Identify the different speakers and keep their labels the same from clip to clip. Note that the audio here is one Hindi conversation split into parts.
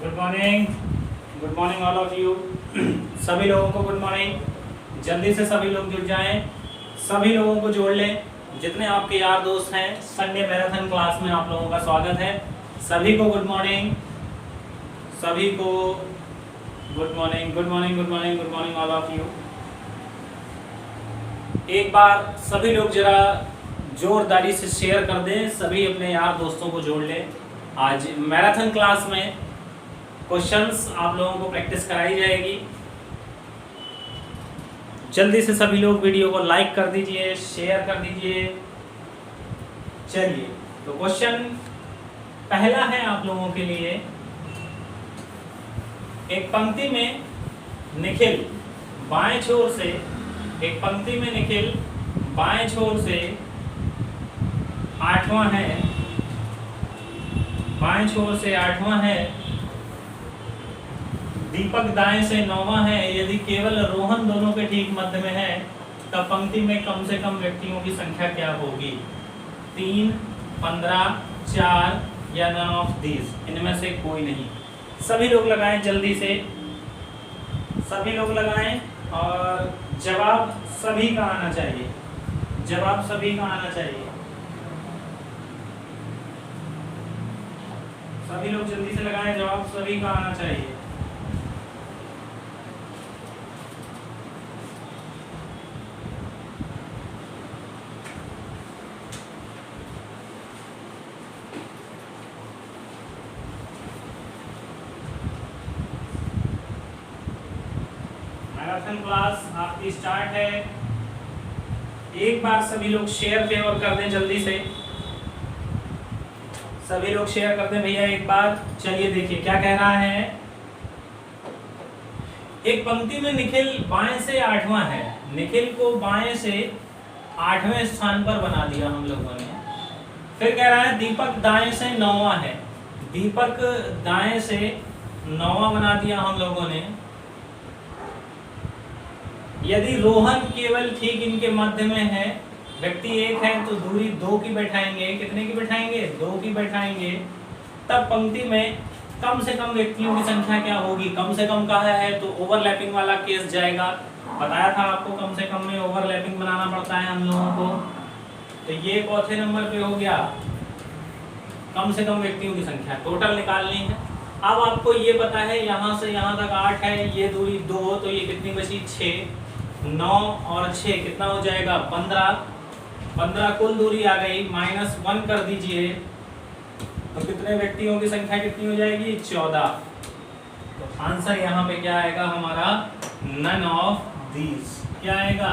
Speaker 1: Good morning all of you. सभी लोगों को गुड मॉर्निंग। जल्दी से सभी लोग जुड़ जाएं, सभी लोगों को जोड़ लें। जितने आपके यार दोस्त हैं, संडे मैराथन क्लास में आप लोगों का स्वागत है। सभी को गुड मॉर्निंग, सभी को good morning, good morning, good morning, good morning all of you. एक बार सभी लोग जरा जोरदारी से शेयर कर दें, सभी अपने यार दोस्तों को जोड़ लें। आज मैराथन क्लास में क्वेश्चंस आप लोगों को प्रैक्टिस कराई जाएगी। जल्दी से सभी लोग वीडियो को लाइक कर दीजिए, शेयर कर दीजिए। चलिए, तो क्वेश्चन पहला है आप लोगों के लिए। एक पंक्ति में निखिल बाएं छोर से, एक पंक्ति में निखिल बाएं छोर से 8वां है, बाएं छोर से 8वां है, दीपक दाएं से 9वां है। यदि केवल रोहन दोनों के ठीक मध्य में है, तब पंक्ति में कम से कम व्यक्तियों की संख्या क्या होगी? 3, 15, 4 या नन ऑफ दीज, इनमें से कोई नहीं। सभी लोग लगाएं, जल्दी से सभी लोग लगाएं और जवाब सभी का आना चाहिए, जवाब सभी का आना चाहिए। सभी लोग जल्दी से लगाएं, जवाब सभी का आना चाहिए। मैराथन क्लास आपकी स्टार्ट है। एक बार सभी लोग शेयर फेवर कर दें, जल्दी से सभी लोग शेयर कर दें भैया एक बार। चलिए देखिए क्या कह रहा है। एक पंक्ति में निखिल बाएं से 8वां है, निखिल को बाएं से 8वें स्थान पर बना दिया हम लोगों ने। फिर कह रहा है दीपक दाएं से 9वां है, दीपक दाएं से 9वां बना दिया हम लोगों ने। यदि रोहन केवल ठीक इनके मध्य में है, व्यक्ति एक है, तो दूरी 2 की बैठाएंगे। कितने की बैठाएंगे? 2 की बैठाएंगे। तब पंक्ति में कम से कम व्यक्तियों की संख्या क्या होगी? कम से कम कहा है तो ओवरलैपिंग वाला केस जाएगा। बताया था आपको कम से कम में ओवरलैपिंग बनाना पड़ता है हम लोगों को। तो ये चौथे नंबर पे हो गया कम से कम व्यक्तियों की संख्या, टोटल निकालनी है। अब आपको ये पता है यहाँ से यहाँ तक 8 है, ये दूरी 2, तो ये कितनी बची? 6, 9 और 6 कितना हो जाएगा? 15। 15 कुल दूरी आ गई, -1 कर दीजिए तो कितने व्यक्तियों की संख्या कितनी हो जाएगी? 14। तो आंसर यहाँ पे क्या आएगा हमारा? None of these. क्या आएगा?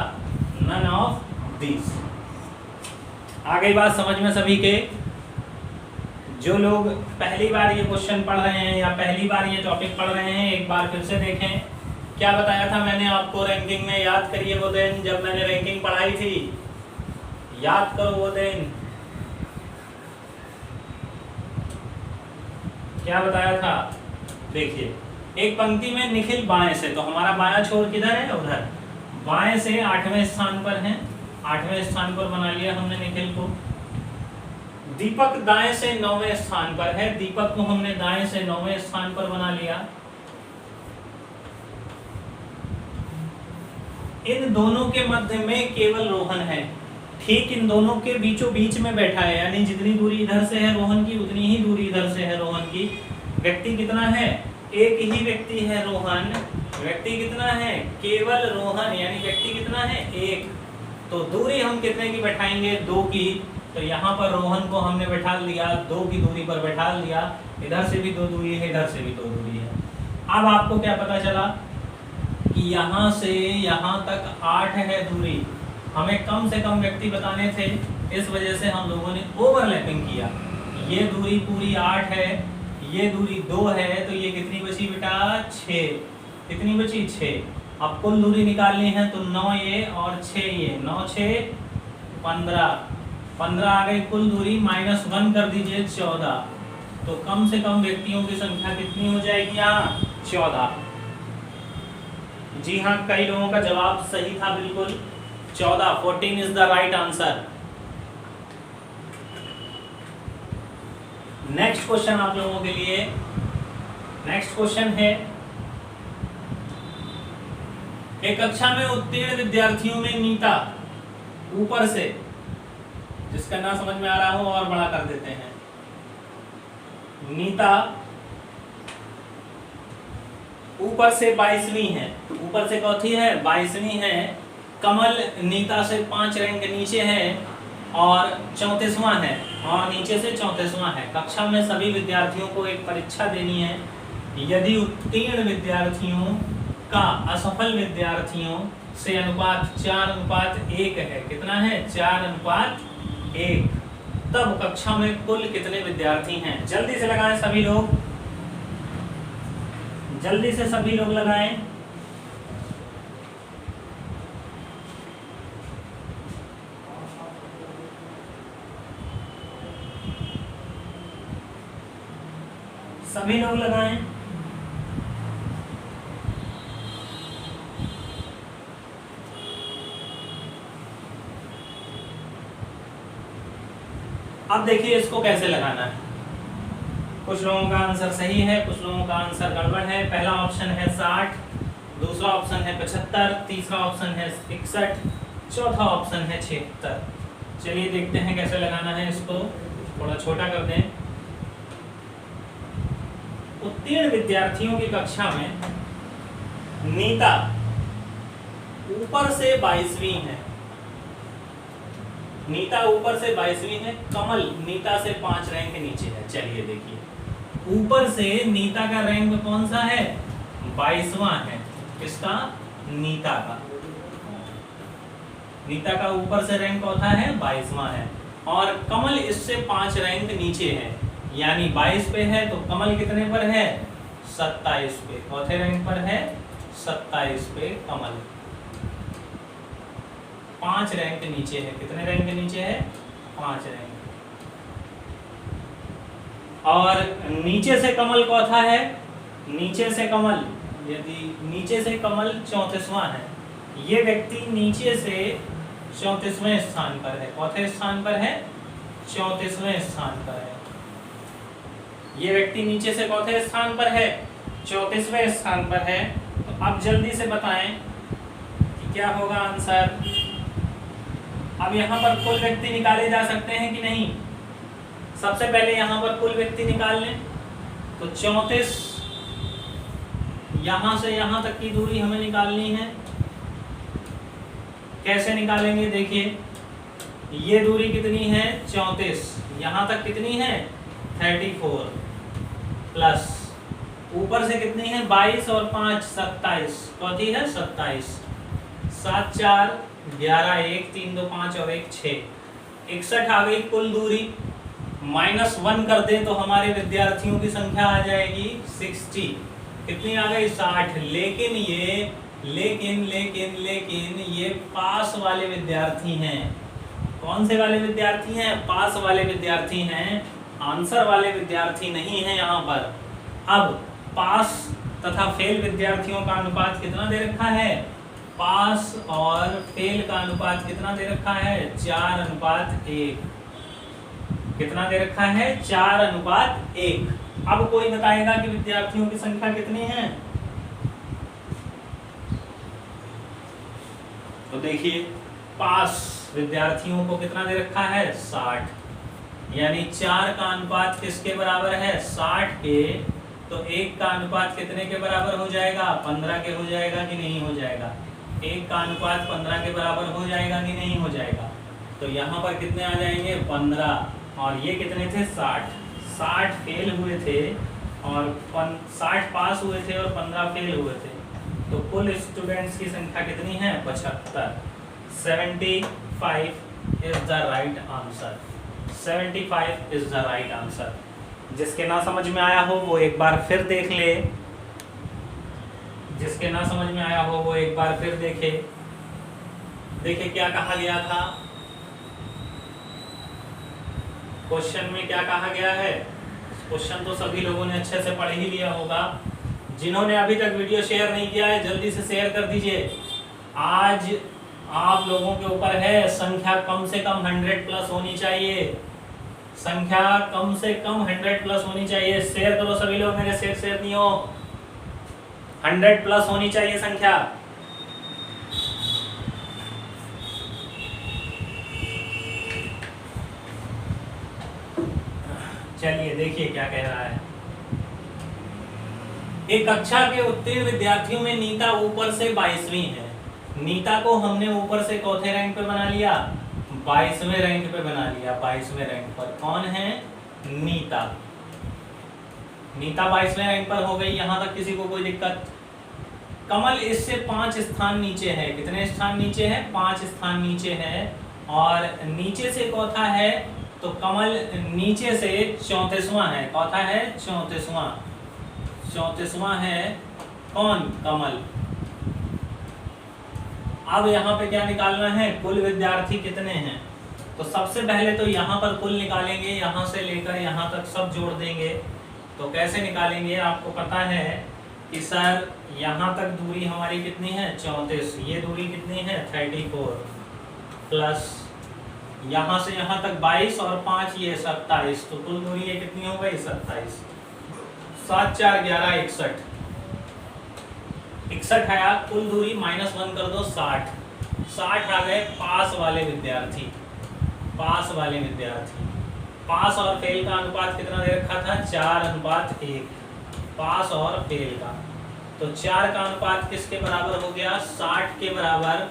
Speaker 1: None of these. आ गई बात समझ में सभी के? जो लोग पहली बार ये क्वेश्चन पढ़ रहे हैं या पहली बार ये टॉपिक पढ़ रहे हैं, एक बार फिर से देखें। क्या बताया था मैंने आपको रैंकिंग में? याद करिए वो दिन जब मैंने रैंकिंग पढ़ाई थी, याद करो वो दिन। क्या बताया था? देखिए, एक पंक्ति में निखिल बाएं से, तो हमारा बायां छोर किधर है? उधर। बाएं से 8वें स्थान पर है, 8वें स्थान पर बना लिया हमने निखिल को। दीपक दाएं से 9वें स्थान पर है, दीपक को हमने दाएं से 9वें स्थान पर बना लिया। इन दोनों के मध्य में केवल रोहन है, ठीक इन दोनों के बीचों बीच में बैठा है, यानी जितनी दूरी इधर से है रोहन की, उतनी ही दूरी इधर से है रोहन की। व्यक्ति कितना है? एक ही व्यक्ति है रोहन। व्यक्ति कितना है? केवल रोहन, यानी व्यक्ति कितना है? एक। तो दूरी हम कितने की बैठाएंगे? 2 की। तो यहाँ पर रोहन को हमने बैठा लिया, 2 की दूरी पर बैठा लिया। इधर से भी 2 दूरी है, इधर से भी 2 दूरी है। अब आपको क्या पता चला कि यहाँ से यहाँ तक 8 है दूरी, हमें कम से कम व्यक्ति बताने थे, इस वजह से हम लोगों ने ओवरलैपिंग किया। ये दूरी पूरी 8 है, ये दूरी 2 है, तो ये कितनी बची बेटा? 6। कितनी बची? 6। अब कुल दूरी निकालनी है, तो 9 ये और 6 ये, 9 6 15, 15 आ गई कुल दूरी, -1 कर दीजिए 14। तो कम से कम व्यक्तियों की संख्या कितनी हो जाएगी यहाँ? 14। जी हाँ, कई लोगों का जवाब सही था, बिल्कुल 14, 14 is the right answer. Next question आप लोगों के लिए, नेक्स्ट क्वेश्चन है, एक कक्षा में उत्तीर्ण विद्यार्थियों में नीता ऊपर से, जिसका ना समझ में आ रहा हो और बड़ा कर देते हैं, नीता ऊपर से 22वीं है, ऊपर से कौथी है 22वीं है, कमल नीता से 5 रैंक नीचे है और 34वां है, और नीचे से 34वां है। कक्षा में सभी विद्यार्थियों को एक परीक्षा देनी है, यदि उत्तीर्ण विद्यार्थियों का असफल विद्यार्थियों से अनुपात 4:1 है, कितना है 4:1, तब कक्षा में कुल कितने विद्यार्थी हैं? जल्दी से लगाएं सभी लोग, जल्दी से सभी लोग लगाएं। सभी लोग लगाएं। अब देखिए इसको कैसे लगाना है। कुछ लोगों का आंसर सही है, कुछ लोगों का आंसर गड़बड़ है। पहला ऑप्शन है 60, दूसरा ऑप्शन है 75, तीसरा ऑप्शन है 61, चौथा ऑप्शन है 76। चलिए देखते हैं कैसे लगाना है इसको, थोड़ा छोटा कर दें। उत्तीर्ण विद्यार्थियों की कक्षा में नीता ऊपर से 22वीं है, नीता ऊपर से 22वीं है, कमल नीता से 5 रैंक नीचे है। चलिए देखिए, ऊपर से नीता का रैंक कौन सा है 22वां है, किसका नीता का, नीता का ऊपर से रैंक कौन सा है 22वां है, और कमल इससे 5 रैंक नीचे है, यानी 22 पे है, तो कमल कितने पर है 27 पे, चौथे रैंक पर है 27 पे कमल, 5 रैंक नीचे है। कितने रैंक नीचे है 5 रैंक। और नीचे से कमल कौथा है, नीचे से कमल, यदि नीचे से कमल 34वां है, ये व्यक्ति नीचे से 34वें स्थान पर है, चौथे स्थान पर है 34वें स्थान पर है, ये व्यक्ति नीचे से चौथे स्थान पर है 34वें स्थान पर है। तो अब जल्दी से बताएं कि क्या होगा आंसर। अब यहाँ पर कुल व्यक्ति निकाले जा सकते हैं कि नहीं? सबसे पहले यहाँ पर कुल व्यक्ति निकाल लें, तो 34 यहाँ से यहाँ तक की दूरी हमें निकालनी है। कैसे निकालेंगे देखिए, ये दूरी कितनी है 34, यहाँ तक कितनी है 34, प्लस ऊपर से कितनी है 22 और 5 27, चौथी है 27, 7 4 11, 1 3 2 5 और 1 6, 61 आ गई कुल दूरी। -1 कर दें तो हमारे विद्यार्थियों की संख्या आ जाएगी 60, कितनी आ गई 60। लेकिन ये पास वाले विद्यार्थी हैं। कौन से वाले विद्यार्थी हैं? पास वाले विद्यार्थी हैं, आंसर वाले विद्यार्थी नहीं है यहाँ पर। अब पास तथा फेल विद्यार्थियों का अनुपात कितना दे रखा है? पास और फेल का अनुपात कितना दे रखा है 4:1। कितना दे रखा है 4:1। अब कोई बताएगा कि विद्यार्थियों की संख्या कितनी है? तो देखिए, पास विद्यार्थियों को कितना दे रखा है 60, यानी 4 का अनुपात किसके बराबर है 60 के, तो 1 का अनुपात कितने के बराबर हो जाएगा 15 के हो जाएगा कि नहीं हो जाएगा? 1 का अनुपात 15 के बराबर हो जाएगा कि नहीं हो जाएगा? तो यहाँ पर कितने आ जाएंगे 15, और ये कितने थे 60 फेल हुए थे और 60 पास हुए थे और 15 फेल हुए थे। तो कुल स्टूडेंट्स की संख्या कितनी है 75। 75 is the right answer. 75 is the right answer. जिसके ना समझ में आया हो वो एक बार फिर देख ले, जिसके ना समझ में आया हो वो एक बार फिर देखे। देखिए क्या कहा गया था क्वेश्चन में, क्या कहा गया है। क्वेश्चन तो सभी लोगों ने अच्छे से पढ़ ही लिया होगा। जिन्होंने अभी तक वीडियो शेयर नहीं किया है जल्दी से शेयर कर दीजिए। आज आप लोगों के ऊपर है, संख्या कम से कम 100 प्लस होनी चाहिए। संख्या कम से कम 100 प्लस होनी चाहिए। शेयर करो सभी लोग, मेरे शेयर नहीं हो। 100 प्लस होनी चाहिए संख्या। चलिए देखिए क्या कह रहा है। एक कक्षा के उत्तीर्ण विद्यार्थियों में नीता ऊपर से 22वीं है। नीता को हमने ऊपर से चौथे रैंक पे बना लिया, 22वें रैंक पे बना लिया। 22वें रैंक पर कौन है? नीता। नीता 22वें रैंक पर हो गई, यहां तक किसी को कोई दिक्कत? कमल इससे 5 स्थान नीचे है। कितने स्थान नीचे है? 5 स्थान नीचे है। और नीचे से चौथा है, तो कमल नीचे से 34वां है। चौथा है 34वां, 34वां है कौन? कमल। अब यहाँ पे क्या निकालना है? कुल विद्यार्थी कितने हैं। तो सबसे पहले तो यहाँ पर कुल निकालेंगे, यहाँ से लेकर यहाँ तक सब जोड़ देंगे। तो कैसे निकालेंगे? आपको पता है कि सर यहाँ तक दूरी हमारी कितनी है? 34। ये दूरी कितनी है? 34 प्लस यहाँ से यहाँ तक 22 और 5 ये 27। तो कुल दूरी ये कितनी हो गई? 27। 7 4 11 61। 61 आया कुल दूरी, -1 कर दो 60। 60 आ गए पास वाले विद्यार्थी। पास वाले विद्यार्थी, पास और फेल का अनुपात कितना दे रखा था? 4:1। पास और फेल का, तो 4 का अनुपात किसके बराबर हो गया? 60 के बराबर।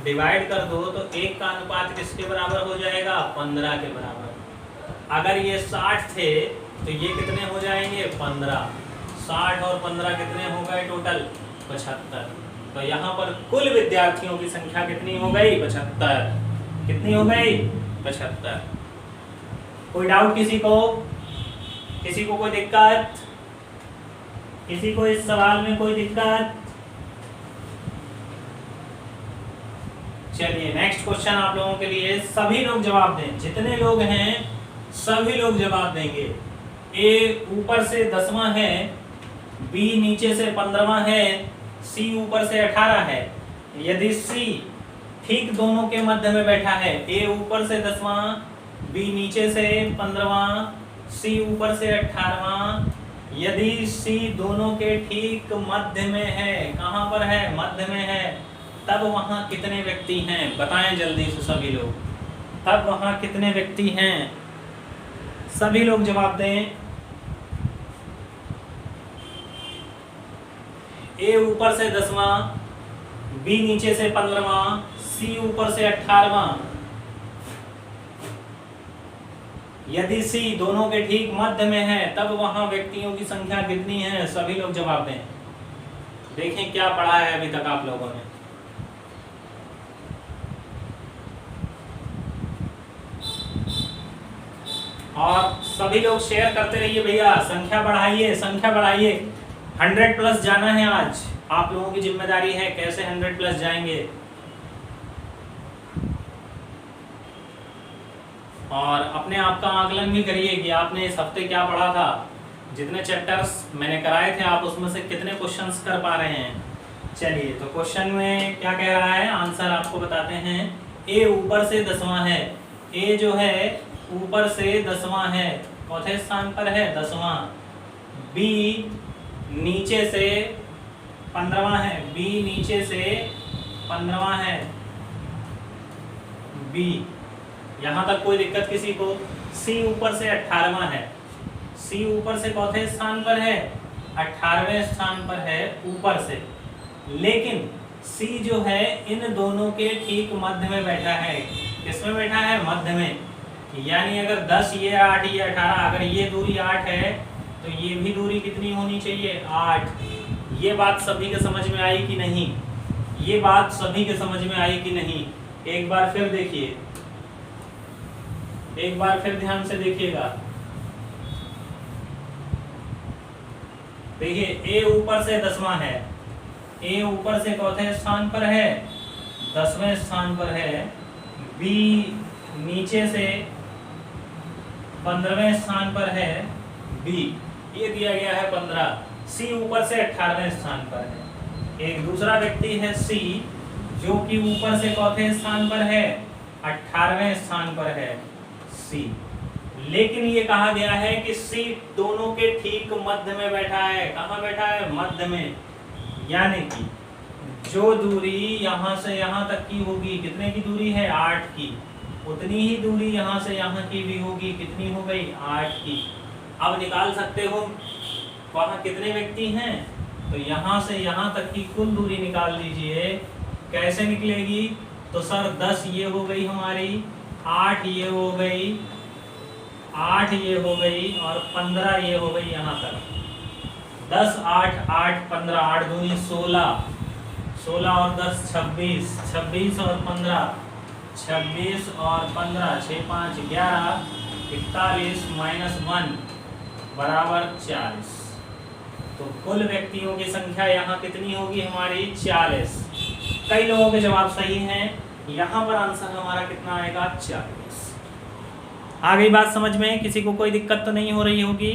Speaker 1: डिवाइड कर दो तो 1 का अनुपात किसके बराबर हो जाएगा? 15 के बराबर। अगर ये 60 थे तो ये कितने हो जाएंगे? 15। 60 और 15 कितने हो गए टोटल? 75। तो यहाँ पर कुल विद्यार्थियों की संख्या कितनी हो गई? 75। कितनी हो गई? 75। कोई डाउट किसी को? किसी को कोई दिक्कत? किसी को इस सवाल में कोई दिक्कत? चलिए नेक्स्ट क्वेश्चन आप लोगों के लिए। सभी लोग जवाब दें, जितने लोग हैं सभी लोग जवाब देंगे। ए ऊपर से 10वां है, बी नीचे से 15वां है, सी ऊपर से 18 है। यदि सी ठीक दोनों के मध्य में बैठा है, ए ऊपर से 10वां, बी नीचे से 15वां, सी ऊपर से 18वां। यदि सी दोनों के ठीक मध्य में है, कहां पर है? मध्य में है, तब वहां कितने व्यक्ति हैं? बताएं जल्दी से सभी लोग, तब वहां कितने व्यक्ति हैं? सभी लोग जवाब दें। ए ऊपर से 10वां, बी नीचे से 15वां, सी ऊपर से 18वां। यदि सी दोनों के ठीक मध्य में है, तब वहां व्यक्तियों की संख्या कितनी है? सभी लोग जवाब दें। देखें क्या पढ़ा है अभी तक आप लोगों ने। और सभी लोग शेयर करते रहिए भैया, संख्या बढ़ाइए, संख्या बढ़ाइए। 100 प्लस जाना है आज, आप लोगों की जिम्मेदारी है कैसे 100 प्लस जाएंगे। और अपने आप का आकलन भी करिए कि आपने इस हफ्ते क्या पढ़ा था। जितने चैप्टर्स मैंने कराए थे आप उसमें से कितने क्वेश्चंस कर पा रहे हैं। चलिए तो क्वेश्चन में क्या कह रहा है, आंसर आपको बताते हैं। ए ऊपर से 10वां है, ए जो है ऊपर से 10वां है, चौथे स्थान पर है 10वां। बी नीचे से 15वां है, बी नीचे से 15वां है, बी। यहां तक कोई दिक्कत किसी को? सी ऊपर से 18वां है, सी ऊपर से चौथे स्थान पर है, 18वें स्थान पर है ऊपर से। लेकिन सी जो है इन दोनों के ठीक मध्य में बैठा है। किसमें बैठा है? मध्य में। यानी अगर 10 ये 8 ये 18, अगर ये दूरी 8 है तो ये भी दूरी कितनी होनी चाहिए? 8। ये बात सभी के समझ में आई कि नहीं? ये बात सभी के समझ में आई कि नहीं? एक बार फिर देखिए, एक बार फिर ध्यान से देखिएगा। देखिए ए ऊपर से 10वां है, ए ऊपर से चौथे स्थान पर है, 10वें स्थान पर है। बी नीचे से 15वें स्थान पर है, बी ये दिया गया है 15। सी ऊपर से 18वें स्थान पर है। एक दूसरा व्यक्ति है सी जो कि ऊपर से चौथे स्थान पर है, 18वें स्थान पर है सी। लेकिन ये कहा गया है कि सी दोनों के ठीक मध्य में बैठा है। कहाँ बैठा है? मध्य में। यानी कि जो दूरी यहाँ से यहाँ तक की होगी, कितने की दूरी है? 8 की, उतनी ही दूरी यहाँ से यहाँ की भी होगी। कितनी हो गई? 8 की। अब निकाल सकते हो वहाँ कितने व्यक्ति हैं, तो यहाँ से यहाँ तक की कुल दूरी निकाल लीजिए। कैसे निकलेगी? तो सर 10 ये हो गई हमारी, 8 ये हो गई, 8 ये हो गई और 15 ये हो गई यहाँ तक। 10 8 8 15, 8 दूनी 16, 16 और 10 26, 26 और 15, 26 और 15, 6 5 11, 41 माइनस 1 बराबर 40। तो कुल व्यक्तियों की संख्या यहाँ कितनी होगी हमारी? 40। कई लोगों के जवाब सही हैं। यहाँ पर आंसर हमारा कितना आएगा? 40। आ गई बात समझ में? किसी को कोई दिक्कत तो नहीं हो रही होगी?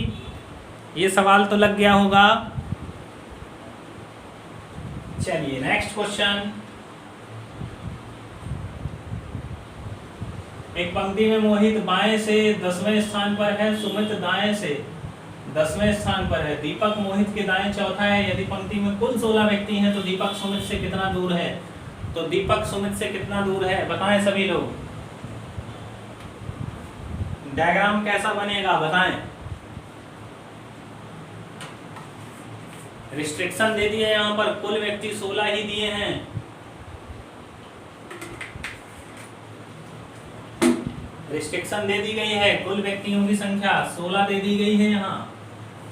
Speaker 1: ये सवाल तो लग गया होगा। चलिए नेक्स्ट क्वेश्चन। एक पंक्ति में मोहित बाएं से 10वें स्थान पर है, सुमित दाएं से 10वें स्थान पर है, दीपक मोहित के दाएं चौथा है। यदि पंक्ति में कुल 16 व्यक्ति हैं तो दीपक सुमित से कितना दूर है? तो दीपक सुमित से कितना दूर है बताएं सभी लोग। डायग्राम कैसा बनेगा बताएं। रिस्ट्रिक्शन दे दिए यहाँ पर, कुल व्यक्ति 16 ही दिए हैं। रिस्ट्रिक्शन दे दी गई है, कुल व्यक्तियों की संख्या 16 दे दी गई है। यहाँ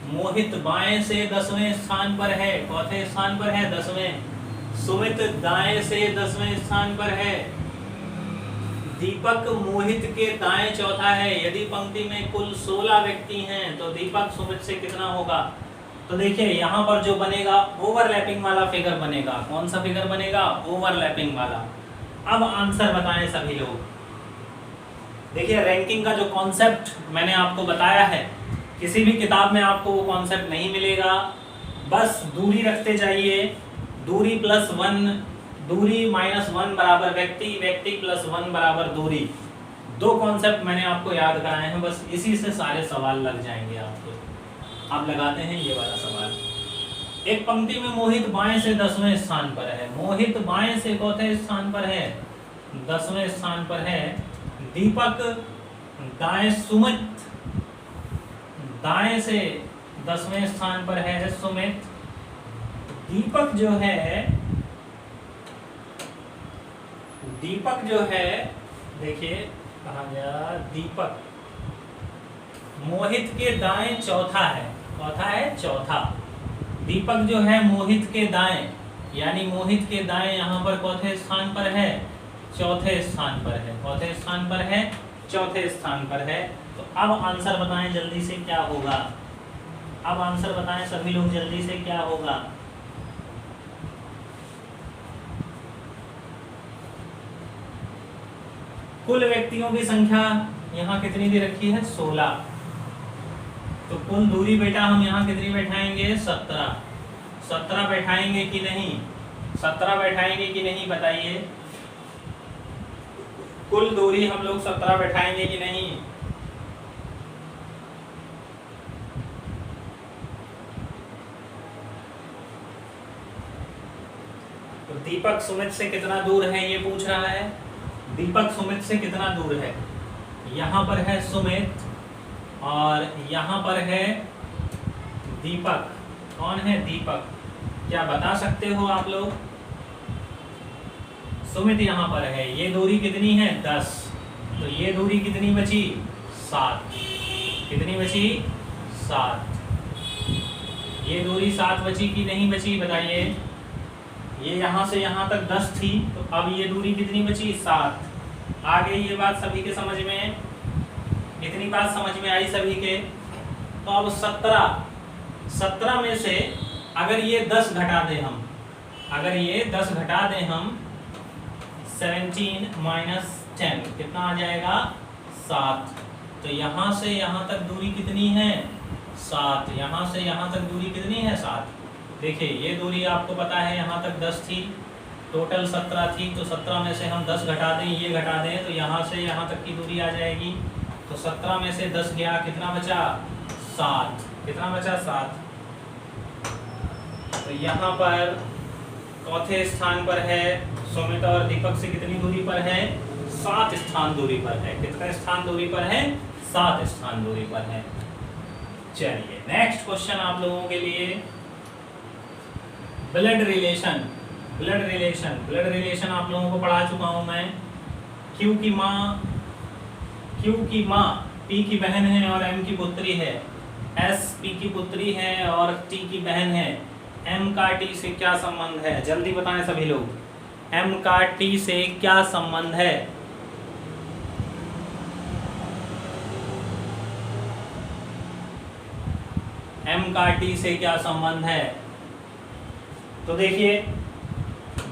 Speaker 1: मोहित बाएं से 10वें स्थान पर है, चौथे स्थान पर है 10वें। सुमित दाएं से 10वें स्थान पर है, दीपक मोहित के दाएं चौथा है। यदि पंक्ति में कुल 16 व्यक्ति हैं तो दीपक सुमित से कितना होगा? तो देखिए यहाँ पर जो बनेगा ओवरलैपिंग वाला फिगर बनेगा। कौन सा फिगर बनेगा? ओवरलैपिंग वाला। अब आंसर बताएं सभी लोग। देखिए रैंकिंग का जो कॉन्सेप्ट मैंने आपको बताया है, किसी भी किताब में आपको वो कॉन्सेप्ट नहीं मिलेगा। बस दूरी रखते जाइए, दूरी प्लस 1, दूरी माइनस 1 बराबर व्यक्ति, व्यक्ति प्लस 1 बराबर दूरी। दो कॉन्सेप्ट मैंने आपको याद कराए हैं, बस इसी से सारे सवाल लग जाएंगे आपको। आप लगाते हैं ये वाला सवाल। एक पंक्ति में मोहित बाएं से 10वें स्थान पर है, मोहित बाएं से चौथे स्थान पर है, 10वें स्थान पर है। दीपक दाएं, सुमित दाएं से 10वें स्थान पर है सुमित। दीपक जो है देखिए कहा गया, दीपक मोहित के दाएं चौथा है, चौथा है चौथा। दीपक जो है मोहित के दाएं, यानी मोहित के दाएं यहाँ पर चौथे स्थान पर है, चौथे स्थान पर है, चौथे स्थान पर है, चौथे स्थान पर है। तो अब आंसर बताएं जल्दी से क्या होगा। अब आंसर बताएं सभी लोग जल्दी से क्या होगा। कुल व्यक्तियों की संख्या यहाँ कितनी दे रखी है? 16। तो कुल दूरी बेटा हम यहाँ कितनी बैठाएंगे? 17। 17 बैठाएंगे कि नहीं? 17 बैठाएंगे कि नहीं बताइए। कुल दूरी हम लोग 17 बैठाएंगे कि नहीं? तो दीपक सुमित से कितना दूर है ये पूछ रहा है। दीपक सुमित से कितना दूर है? यहाँ पर है सुमित और यहाँ पर है दीपक। कौन है? दीपक। क्या बता सकते हो आप लोग? सुमित यहाँ पर है, ये दूरी कितनी है? 10। तो ये दूरी कितनी बची? 7। कितनी बची? 7। ये दूरी 7 बची कि नहीं बची बताइए। ये यहाँ से यहाँ तक 10 थी, तो अब ये दूरी कितनी बची? 7। आ गई ये बात सभी के समझ में? इतनी बात समझ में आई सभी के? तो अब 17 में से अगर ये 10 घटा दें हम, अगर ये 10 घटा दें हम, 17 माइनस 10 कितना आ जाएगा? 7। तो यहाँ से यहाँ तक दूरी कितनी है? 7। यहाँ से यहाँ तक दूरी कितनी है? 7। देखिए ये दूरी आपको पता है यहाँ तक 10 थी, टोटल 17 थी, तो 17 में से हम 10 घटा दें, ये घटा दें, तो यहाँ से यहाँ तक की दूरी आ जाएगी तो 17 में से 10 गया, कितना बचा? 7। कितना बचा? 7। तो यहाँ पर चौथे स्थान पर है सुमित और दीपक से कितनी दूरी पर है? 7 स्थान दूरी पर है। कितने स्थान दूरी पर है? 7 स्थान दूरी पर है। चलिए नेक्स्ट क्वेश्चन आप लोगों के लिए, ब्लड रिलेशन। ब्लड रिलेशन आप लोगों को पढ़ा चुका हूं मैं। क्यू की माँ पी की बहन है और एम की पुत्री है। एस पी की पुत्री है और टी की बहन है। एम का टी से क्या संबंध है? जल्दी बताएं सभी लोग, एम का टी से क्या संबंध है? एम का टी से क्या संबंध है? तो देखिए,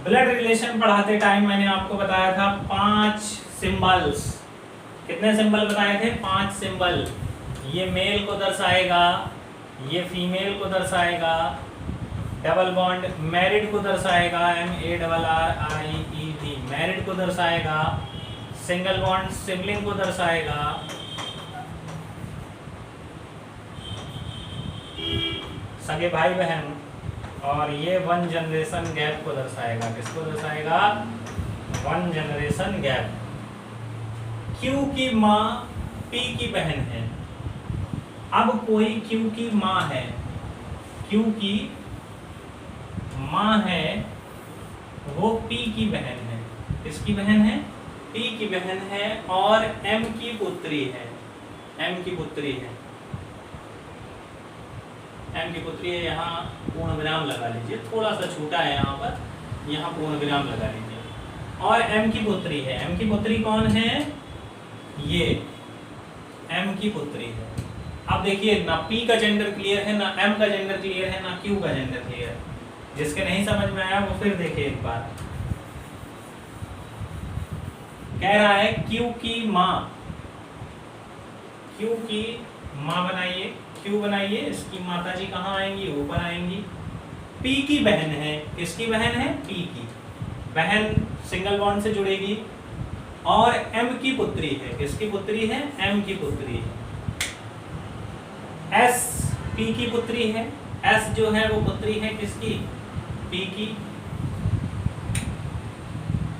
Speaker 1: ब्लड रिलेशन पढ़ाते टाइम मैंने आपको बताया था 5 सिंबल्स। कितने सिंबल बताए थे? 5 सिंबल। ये मेल को दर्शाएगा, ये फीमेल को दर्शाएगा, डबल बॉन्ड मैरिड को दर्शाएगा, MARRIED मैरिड को दर्शाएगा, सिंगल बॉन्ड सिबलिंग को दर्शाएगा, सगे भाई बहन, और ये 1 जनरेशन गैप को दर्शाएगा। किसको दर्शाएगा? 1 जनरेशन गैप। क्यू की माँ पी की बहन है। अब कोई क्यू की माँ है, क्यू की माँ है, वो पी की बहन है। किसकी बहन है? पी की बहन है और एम की पुत्री है। एम की पुत्री है, एम की पुत्री है। यहाँ पूर्ण विराम लगा लीजिए, थोड़ा सा छूटा है यहाँ पर, यहाँ पूर्ण विराम लगा लीजिए। और एम की पुत्री है। एम की पुत्री कौन है? ये एम की पुत्री है। अब देखिए, ना पी का जेंडर क्लियर है, ना एम का जेंडर क्लियर है, ना क्यू का जेंडर क्लियर है। जिसके नहीं समझ में आया वो फिर देखिए एक बार। कह रहा है क्यू की माँ, क्यू की माँ बनाइए, क्यू बनाइए, इसकी माताजी कहाँ आएंगी? ऊपर आएंगी। पी की बहन है। किसकी बहन है? पी की बहन सिंगल बॉन्ड से जुड़ेगी। और एम की पुत्री है। किसकी पुत्री है? एम की पुत्री है। एस पी की पुत्री है। एस जो है वो पुत्री है किसकी? पी की।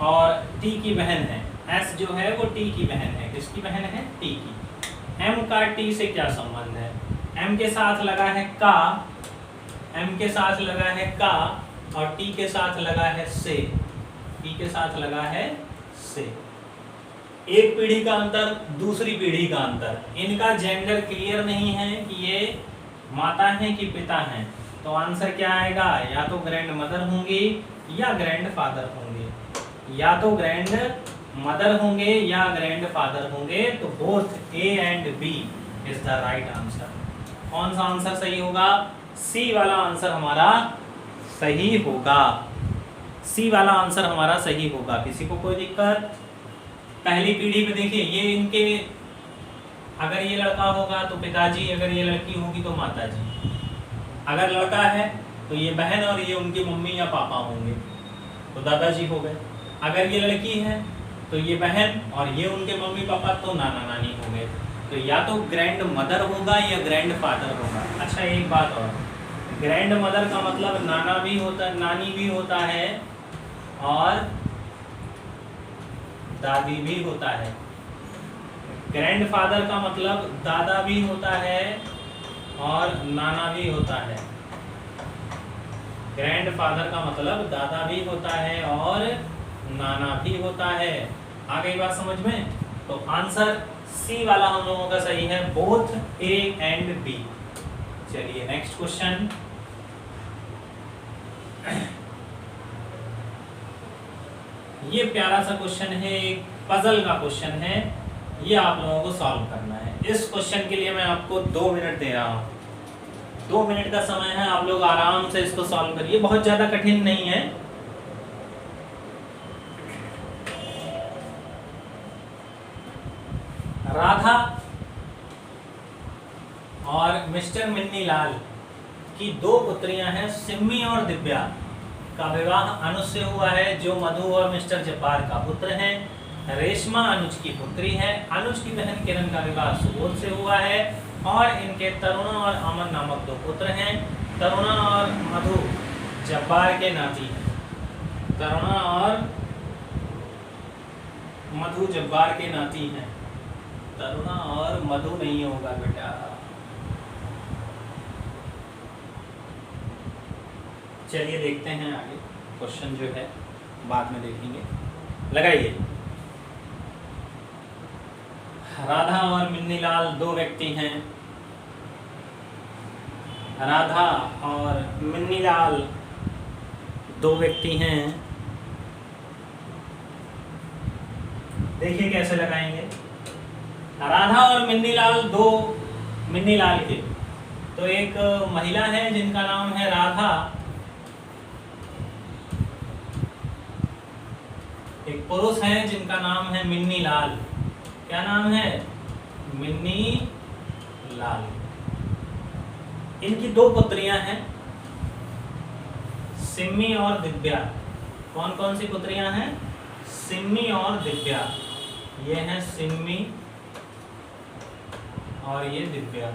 Speaker 1: और टी की बहन है। एस जो है वो टी की बहन है। किसकी बहन है? टी की। एम का टी से क्या संबंध है? एम के साथ लगा है का, एम के साथ लगा है का, और टी के साथ लगा है से। टी के साथ लगा है से। एक पीढ़ी का अंतर, दूसरी पीढ़ी का अंतर। इनका जेंडर क्लियर नहीं है कि ये माता है कि पिता हैं। तो आंसर क्या आएगा? या तो ग्रैंड मदर होंगी या ग्रैंड फादर होंगे। या तो ग्रैंड मदर होंगे या ग्रैंड फादर होंगे। तो both A and B is the right answer. कौन सा आंसर सही होगा? सी वाला आंसर हमारा सही होगा। सी वाला आंसर हमारा सही होगा। किसी को कोई दिक्कत? पहली पीढ़ी में देखिए, ये इनके, अगर ये लड़का होगा तो पिताजी, अगर ये लड़की होगी तो माताजी। अगर लड़का है तो ये बहन और ये उनकी मम्मी या पापा होंगे, तो दादाजी हो गए। अगर ये लड़की है तो ये बहन और ये उनके मम्मी पापा, तो नाना नानी हो गए। तो या तो ग्रैंड मदर होगा या ग्रैंड फादर होगा। अच्छा एक बात और, ग्रैंड मदर का मतलब नाना भी होता, नानी भी होता है और दादी भी होता है। ग्रैंड फादर का मतलब दादा भी होता है और नाना भी होता है। ग्रैंड फादर का मतलब दादा भी होता है और नाना भी होता है। आ गई बात समझ में? तो आंसर सी वाला हम लोगों का सही है, बोथ ए एंड बी। चलिए नेक्स्ट क्वेश्चन। ये प्यारा सा क्वेश्चन है, एक पजल का क्वेश्चन है। ये आप लोगों को सॉल्व करना है। इस क्वेश्चन के लिए मैं आपको 2 मिनट दे रहा हूँ। 2 मिनट का समय है, आप लोग आराम से इसको सॉल्व करिए। बहुत ज्यादा कठिन नहीं है। राधा और मिस्टर मिन्नीलाल की 2 पुत्रियां हैं, सिम्मी और दिव्या। का विवाह अनुज से हुआ है, जो मधु और मिस्टर जब्बार का पुत्र हैं। रेशमा अनुज की पुत्री है। अनुज की बहन किरण का विवाह सुबोध से हुआ है और इनके तरुणा और अमन नामक 2 पुत्र हैं। तरुणा और मधु जब्बार के नाती हैं। तरुणा और मधु जब्बार के नाती हैं। तरुणा और मधु नहीं होगा बेटा। चलिए देखते हैं आगे क्वेश्चन जो है बाद में देखेंगे। लगाइए। राधा और मिन्नीलाल 2 व्यक्ति हैं। राधा और मिन्नीलाल 2 व्यक्ति हैं। देखिए कैसे लगाएंगे। राधा और मिन्नीलाल 2 मिन्नीलाल के, तो एक महिला है जिनका नाम है राधा, एक पुरुष है जिनका नाम है मिन्नीलाल। क्या नाम है? मिन्नीलाल। इनकी 2 पुत्रियां हैं, सिम्मी और दिव्या। कौन कौन सी पुत्रियां हैं? सिम्मी और दिव्या। ये हैं सिम्मी और ये दिव्या।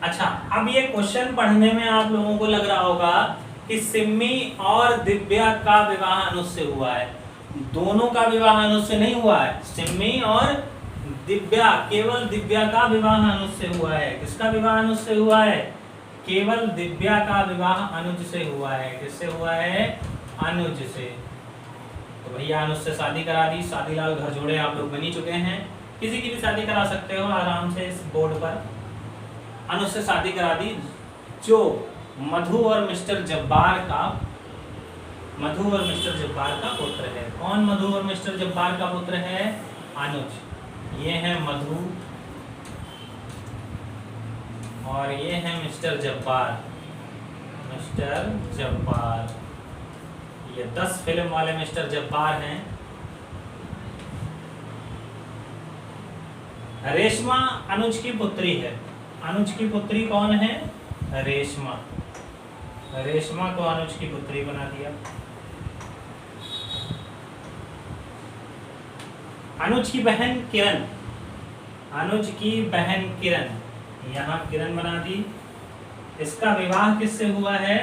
Speaker 1: अच्छा, अब ये क्वेश्चन पढ़ने में आप लोगों को लग रहा होगा कि सिम्मी और दिव्या का विवाह अनुज से हुआ है। दोनों का विवाह अनुज से नहीं हुआ है। सिम्मी और दिव्या, केवल दिव्या का विवाह अनुज से हुआ है। किसका विवाह अनुज से हुआ है? केवल दिव्या का विवाह अनुज से हुआ है। किससे हुआ है? अनुज से। तो भैया अनुज से शादी करा दी। शादीलाल घर जोड़े आप लोग बनी चुके हैं। किसी की भी शादी करा सकते हो आराम से इस बोर्ड पर। अनुज से शादी करा दी, जो मधु और मिस्टर जब्बार का पुत्र है। कौन मधु और मिस्टर जब्बार का पुत्र है? अनुज। ये है मधु और ये है मिस्टर जब्बार। ये 10 फिल्म वाले मिस्टर जब्बार हैं। रेशमा अनुज की पुत्री है। अनुज की पुत्री कौन है? रेशमा। रेशमा को अनुज की पुत्री बना दिया। अनुज की बहन किरण, यहाँ किरण बना दी। इसका विवाह किससे हुआ है?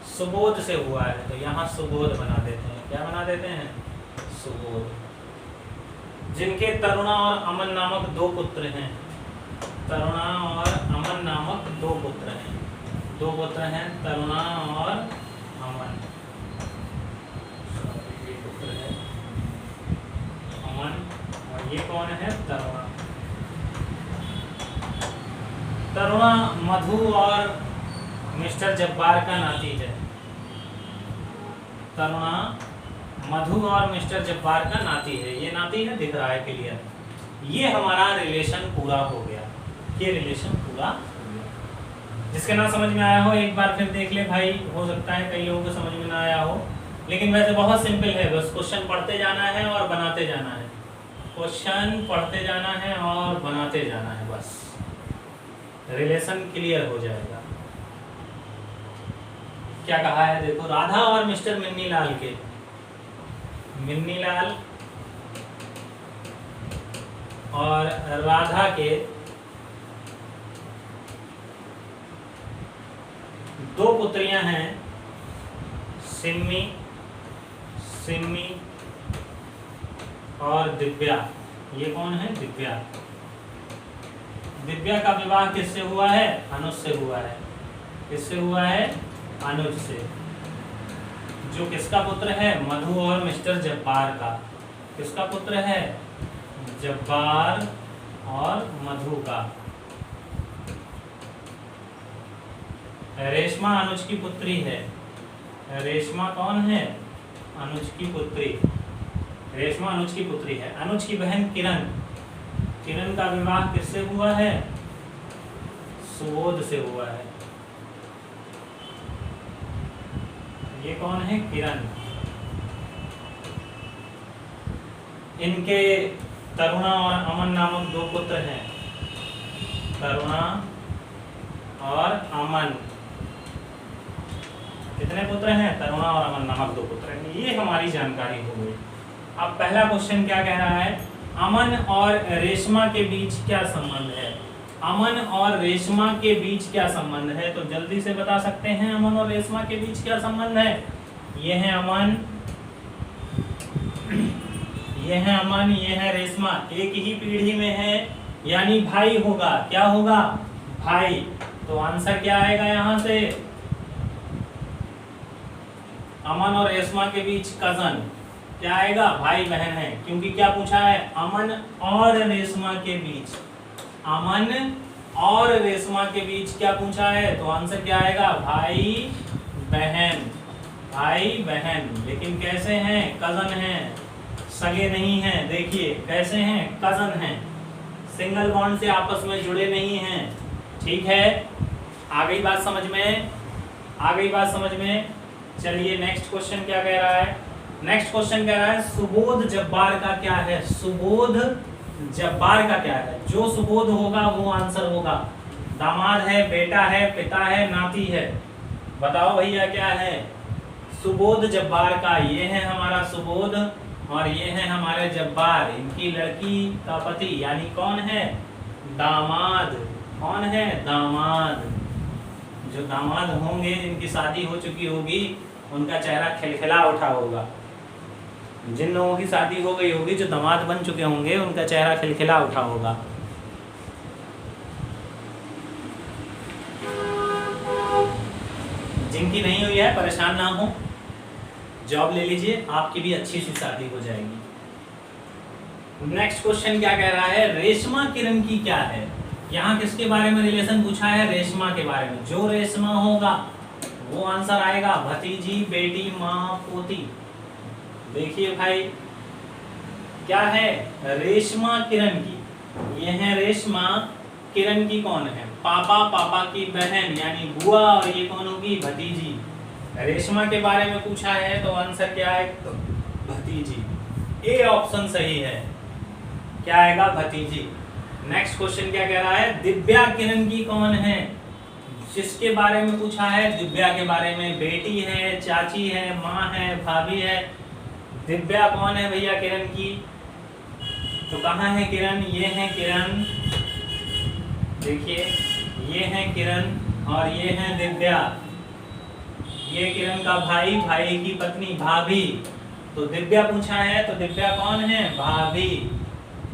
Speaker 1: सुबोध से हुआ है। तो यहाँ सुबोध बना देते हैं। क्या बना देते हैं? सुबोध। जिनके तरुणा और अमन नामक 2 पुत्र हैं। तरुणा और अमन नामक 2 पुत्र हैं। 2 पुत्र हैं, तरुणा और अमन। ये पुत्र है अमन और ये कौन है? तरुणा। तरुणा मधु और मिस्टर जब्बार का नाती है। तरुणा मधु और मिस्टर जब्बार का नाती है। ये नाती है, दिख रहा है क्लियर। ये हमारा रिलेशन पूरा हो गया। ये रिलेशन पूरा हो गया। जिसके ना समझ में आया हो एक बार फिर देख ले भाई। हो सकता है कई लोगों को समझ में ना आया हो, लेकिन वैसे बहुत सिंपल है। बस क्वेश्चन पढ़ते जाना है और बनाते जाना है। क्वेश्चन पढ़ते जाना है और बनाते जाना है, बस रिलेशन क्लियर हो जाएगा। क्या कहा है देखो। राधा और मिस्टर मिन्नीलाल के, मिन्नीलाल और राधा के 2 पुत्रियां हैं, सिम्मी और दिव्या। ये कौन है? दिव्या। दिव्या का विवाह किससे हुआ है? अनुज से हुआ है। किससे हुआ है? अनुज से। जो किसका पुत्र है? मधु और मिस्टर जब्बार का। किसका पुत्र है? जब्बार और मधु का। रेशमा अनुज की पुत्री है। रेशमा कौन है? अनुज की पुत्री। रेशमा अनुज की पुत्री है। अनुज की बहन किरण, किरण का विवाह किससे हुआ है? सुबोध से हुआ है। ये कौन है? किरण। इनके तरुणा और अमन नामक 2 पुत्र हैं। तरुणा और अमन। कितने पुत्र हैं? तरुणा और अमन नामक 2 पुत्र हैं। ये हमारी जानकारी हो गई। अब पहला क्वेश्चन क्या कह रहा है? अमन और रेशमा के बीच क्या संबंध है? अमन और रेशमा के बीच क्या संबंध है? तो जल्दी से बता सकते हैं अमन और रेशमा के बीच क्या संबंध है? ये है अमन, ये है अमन, ये है रेशमा, एक ही पीढ़ी में है, यानी भाई होगा। क्या होगा? भाई। तो आंसर क्या आएगा यहाँ से? अमन और रेशमा के बीच कजन क्या आएगा? भाई बहन है, क्योंकि क्या पूछा है? अमन और रेशमा के बीच, अमन और रेशमा के बीच क्या पूछा है? तो आंसर क्या आएगा? भाई बहन, भाई बहन। लेकिन कैसे हैं? कजन हैं, सगे नहीं हैं। देखिए कैसे हैं? कजन हैं, सिंगल बॉन्ड से आपस में जुड़े नहीं हैं। ठीक है, आ गई बात समझ में? आ गई बात समझ में? चलिए नेक्स्ट क्वेश्चन क्या कह रहा है? नेक्स्ट क्वेश्चन कह रहा है सुबोध जब्बार का क्या है? सुबोध जब्बार का क्या है? जो सुबोध होगा वो आंसर होगा। दामाद है, बेटा है, पिता है, नाती है। बताओ भैया क्या है? सुबोध जब्बार का, ये है हमारा सुबोध और ये है हमारे जब्बार, इनकी लड़की का पति, यानी कौन है? दामाद। कौन है? दामाद। जो दामाद होंगे, जिनकी शादी हो चुकी होगी, उनका चेहरा खिलखिला उठा होगा। जिन लोगों की शादी हो गई होगी, जो दामाद बन चुके होंगे, उनका चेहरा खिलखिला उठा होगा। जिनकी नहीं हुई है परेशान ना हो, जॉब ले लीजिए, आपकी भी अच्छी सी शादी हो जाएगी। नेक्स्ट क्वेश्चन क्या कह रहा है? रेशमा किरण की क्या है? यहाँ किसके बारे में रिलेशन पूछा है? रेशमा के बारे में। जो रेशमा होगा वो आंसर आएगा। भतीजी, बेटी, माँ, पोती। देखिए भाई क्या है? रेशमा किरण की, ये है रेशमा, किरण की कौन है? पापा, पापा की बहन यानी बुआ, और ये कौन होगी? भतीजी। रेशमा के बारे में पूछा है तो आंसर क्या है? भतीजी। ए ऑप्शन सही है। क्या आएगा? भतीजी। नेक्स्ट क्वेश्चन क्या कह रहा है? दिव्या किरण की कौन है? जिसके बारे में पूछा है? दिव्या के बारे में। बेटी है, चाची है, माँ है, भाभी है। दिव्या कौन है भैया किरण की? तो कहाँ है किरण? ये है किरण, देखिए ये है किरण और ये है दिव्या। ये किरण का भाई, भाई की पत्नी भाभी। तो दिव्या पूछा है तो दिव्या कौन है? भाभी।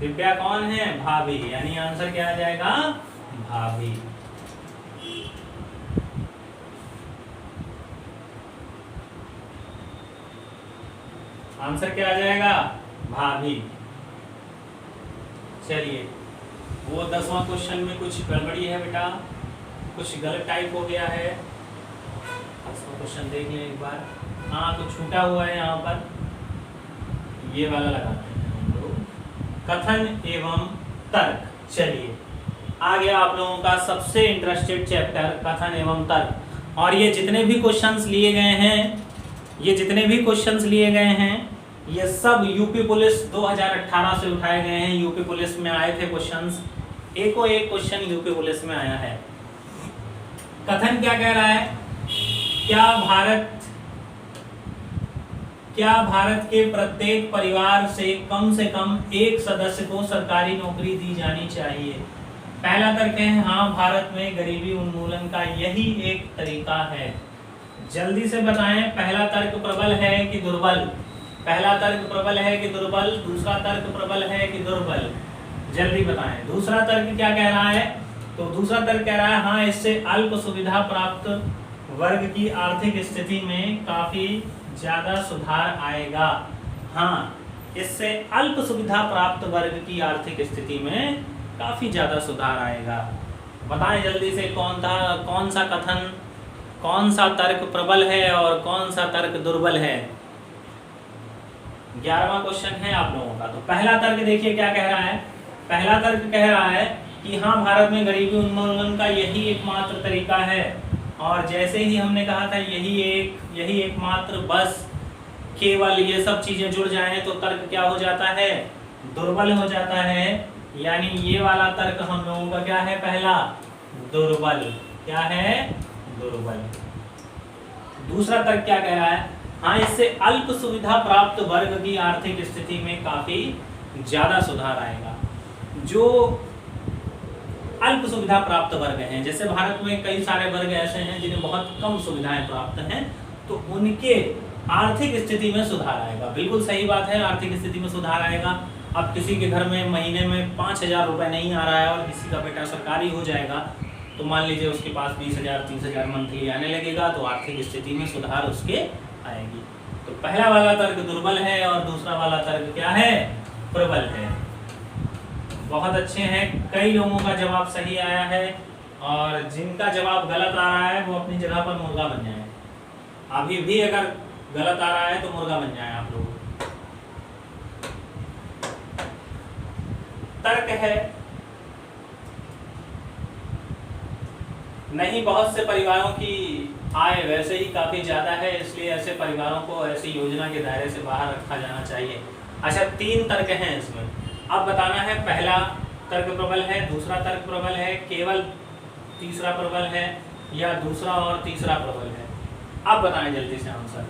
Speaker 1: दिव्या कौन है? भाभी, यानी आंसर क्या आ जाएगा? भाभी। आंसर क्या आ जाएगा? भाभी। चलिए, वो 10वां क्वेश्चन में कुछ गड़बड़ी है बेटा, कुछ गलत टाइप हो गया है। 10वां क्वेश्चन देख लें एक बार। हाँ, कुछ छूटा हुआ है यहाँ पर, ये वाला लगाते हैं हम लोग। कथन एवं तर्क। चलिए, आ गया आप लोगों का सबसे इंटरेस्टेड चैप्टर, कथन एवं तर्क। और ये जितने भी क्वेश्चंस लिए गए हैं, ये जितने भी क्वेश्चंस लिए गए हैं, ये सब यूपी पुलिस 2018 से उठाए गए हैं। यूपी पुलिस में आए थे क्वेश्चंस, एको एक क्वेश्चन यूपी पुलिस में आया है। कथन क्या कह रहा है? क्या भारत के प्रत्येक परिवार से कम एक सदस्य को सरकारी नौकरी दी जानी चाहिए? पहला तर्क है हाँ, भारत में गरीबी उन्मूलन का यही एक तरीका है। जल्दी से बताएं, पहला तर्क प्रबल है कि दुर्बल? पहला तर्क प्रबल है कि दुर्बल? दूसरा तर्क प्रबल है कि दुर्बल? जल्दी बताएं। दूसरा तर्क क्या कह रहा है? तो दूसरा तर्क कह रहा है हाँ, इससे अल्प सुविधा प्राप्त वर्ग की आर्थिक स्थिति में काफी ज्यादा सुधार आएगा। हाँ, इससे अल्प सुविधा प्राप्त वर्ग की आर्थिक स्थिति में काफी ज्यादा सुधार आएगा। बताएं जल्दी से, कौन सा कथन, कौन सा तर्क प्रबल है और कौन सा तर्क दुर्बल है? 11वां क्वेश्चन है आप लोगों का। तो पहला तर्क देखिए क्या कह रहा है। पहला तर्क कह रहा है कि हाँ, भारत में गरीबी उन्मूलन का यही एकमात्र तरीका है। और जैसे ही हमने कहा था यही एकमात्र, बस केवल ये सब चीजें जुड़ जाएं तो तर्क क्या हो जाता है? दुर्बल हो जाता है। यानी ये वाला तर्क हम लोगों का क्या है? पहला दुर्बल। क्या है? दुर्बल। दूसरा तर्क क्या कह रहा है, हाँ इससे अल्प सुविधा प्राप्त वर्ग की आर्थिक स्थिति में काफी ज्यादा सुधार आएगा। जो अल्प सुविधा प्राप्त वर्ग हैं, जैसे भारत में कई सारे वर्ग ऐसे हैं जिन्हें बहुत कम सुविधाएं प्राप्त हैं, तो उनके आर्थिक स्थिति में सुधार आएगा। बिल्कुल सही बात है, आर्थिक स्थिति में सुधार आएगा। अब किसी के घर में महीने में 5,000 रुपए नहीं आ रहा है और किसी का बेटा सरकारी हो जाएगा, तो मान लीजिए उसके पास 20,000 30,000 मंथली आने लगेगा, तो आर्थिक स्थिति में सुधार उसके आएगी। तो पहला वाला तर्क दुर्बल है और दूसरा वाला तर्क क्या है, प्रबल है। बहुत अच्छे हैं, कई लोगों का जवाब सही आया है और जिनका जवाब गलत आ रहा है वो अपनी जगह पर मुर्गा बन जाए। अभी भी अगर गलत आ रहा है तो मुर्गा बन जाए आप लोग। तर्क है नहीं, बहुत से परिवारों की आय वैसे ही काफी ज्यादा है, इसलिए ऐसे परिवारों को ऐसी योजना के दायरे से बाहर रखा जाना चाहिए। अच्छा, 3 तर्क हैं इसमें। अब बताना है पहला तर्क प्रबल है, दूसरा तर्क प्रबल है, केवल तीसरा प्रबल है, या दूसरा और तीसरा प्रबल है। अब बताएं जल्दी से आंसर।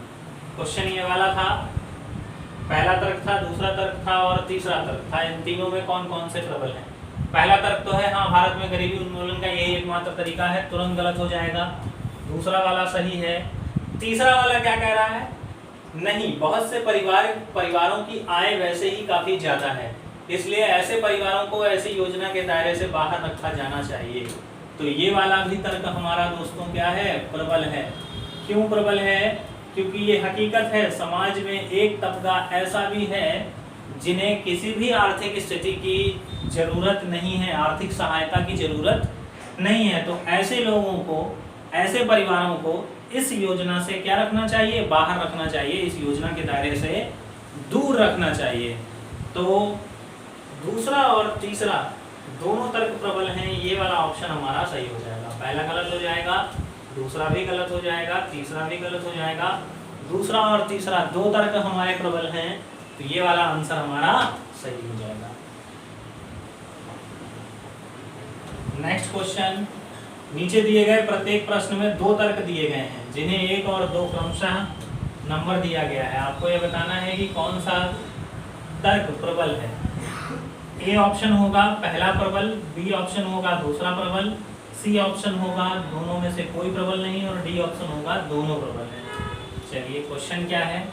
Speaker 1: क्वेश्चन ये वाला था, पहला तर्क था, दूसरा तर्क था और तीसरा तर्क था। इन तीनों में कौन कौन से प्रबल हैं? पहला तर्क तो है हाँ, भारत में गरीबी उन्मूलन का यही एकमात्र तरीका है, तुरंत गलत हो जाएगा। दूसरा वाला सही है। तीसरा वाला क्या कह रहा है, नहीं, बहुत से परिवारों की आय वैसे ही काफी ज्यादा है, इसलिए ऐसे परिवारों को ऐसी योजना के दायरे से बाहर रखा जाना चाहिए। तो ये वाला भी तर्क हमारा दोस्तों क्या है, प्रबल है। क्यों प्रबल है? क्योंकि ये हकीकत है, समाज में एक तबका ऐसा भी है जिन्हें किसी भी आर्थिक स्थिति की जरूरत नहीं है, आर्थिक सहायता की जरूरत नहीं है। तो ऐसे लोगों को, ऐसे परिवारों को इस योजना से क्या रखना चाहिए, बाहर रखना चाहिए, इस योजना के दायरे से दूर रखना चाहिए। तो दूसरा और तीसरा दोनों तर्क प्रबल हैं, ये वाला ऑप्शन हमारा सही हो जाएगा। पहला गलत हो जाएगा, दूसरा भी गलत हो जाएगा, तीसरा भी गलत हो जाएगा। दूसरा और तीसरा 2 तर्क हमारे प्रबल हैं, तो ये वाला आंसर हमारा सही हो जाएगा। नेक्स्ट क्वेश्चन, नीचे दिए गए प्रत्येक प्रश्न में 2 तर्क दिए गए हैं जिन्हें 1 और 2 क्रमशः नंबर दिया गया है। आपको ये बताना है कि कौन सा तर्क प्रबल है। ए ऑप्शन होगा पहला प्रबल, बी ऑप्शन होगा दूसरा प्रबल, सी ऑप्शन होगा दोनों में से कोई प्रबल नहीं, और डी ऑप्शन होगा दोनों प्रबल हैं। चलिए क्वेश्चन क्या है,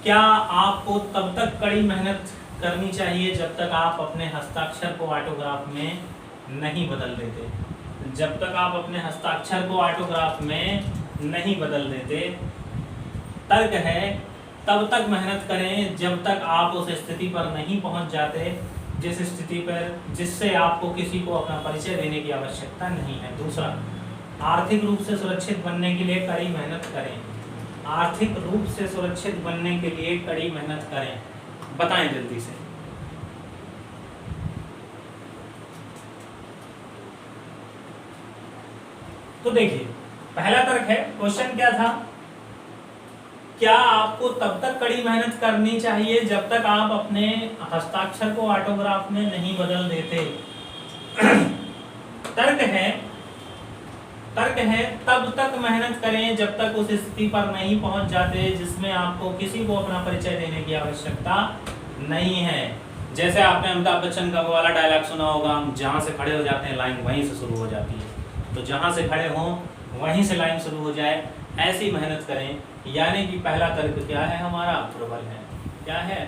Speaker 1: क्या आपको तब तक कड़ी मेहनत करनी चाहिए जब तक आप अपने हस्ताक्षर को ऑटोग्राफ में नहीं बदल देते? जब तक आप अपने हस्ताक्षर को ऑटोग्राफ में नहीं बदल देते। तर्क है तब तक मेहनत करें जब तक आप उस स्थिति पर नहीं पहुंच जाते जिस स्थिति पर जिससे आपको किसी को अपना परिचय देने की आवश्यकता नहीं है। दूसरा, आर्थिक रूप से सुरक्षित बनने के लिए कड़ी मेहनत करें। आर्थिक रूप से सुरक्षित बनने के लिए कड़ी मेहनत करें। बताएं जल्दी से। तो देखिए, पहला तर्क है, क्वेश्चन क्या था, क्या आपको तब तक कड़ी मेहनत करनी चाहिए जब तक आप अपने हस्ताक्षर को ऑटोग्राफ में नहीं बदल देते। तर्क है तब तक मेहनत करें जब तक उस स्थिति पर नहीं पहुंच जाते जिसमें आपको किसी को अपना परिचय देने की आवश्यकता नहीं है। जैसे आपने अमिताभ बच्चन का वो वाला डायलॉग सुना होगा, हम जहां से खड़े हो जाते हैं लाइन वहीं से शुरू हो जाती है। तो जहां से खड़े हों वहीं से लाइन शुरू हो जाए, ऐसी मेहनत करें। यानी कि पहला तर्क क्या है हमारा, प्रबल है। क्या है,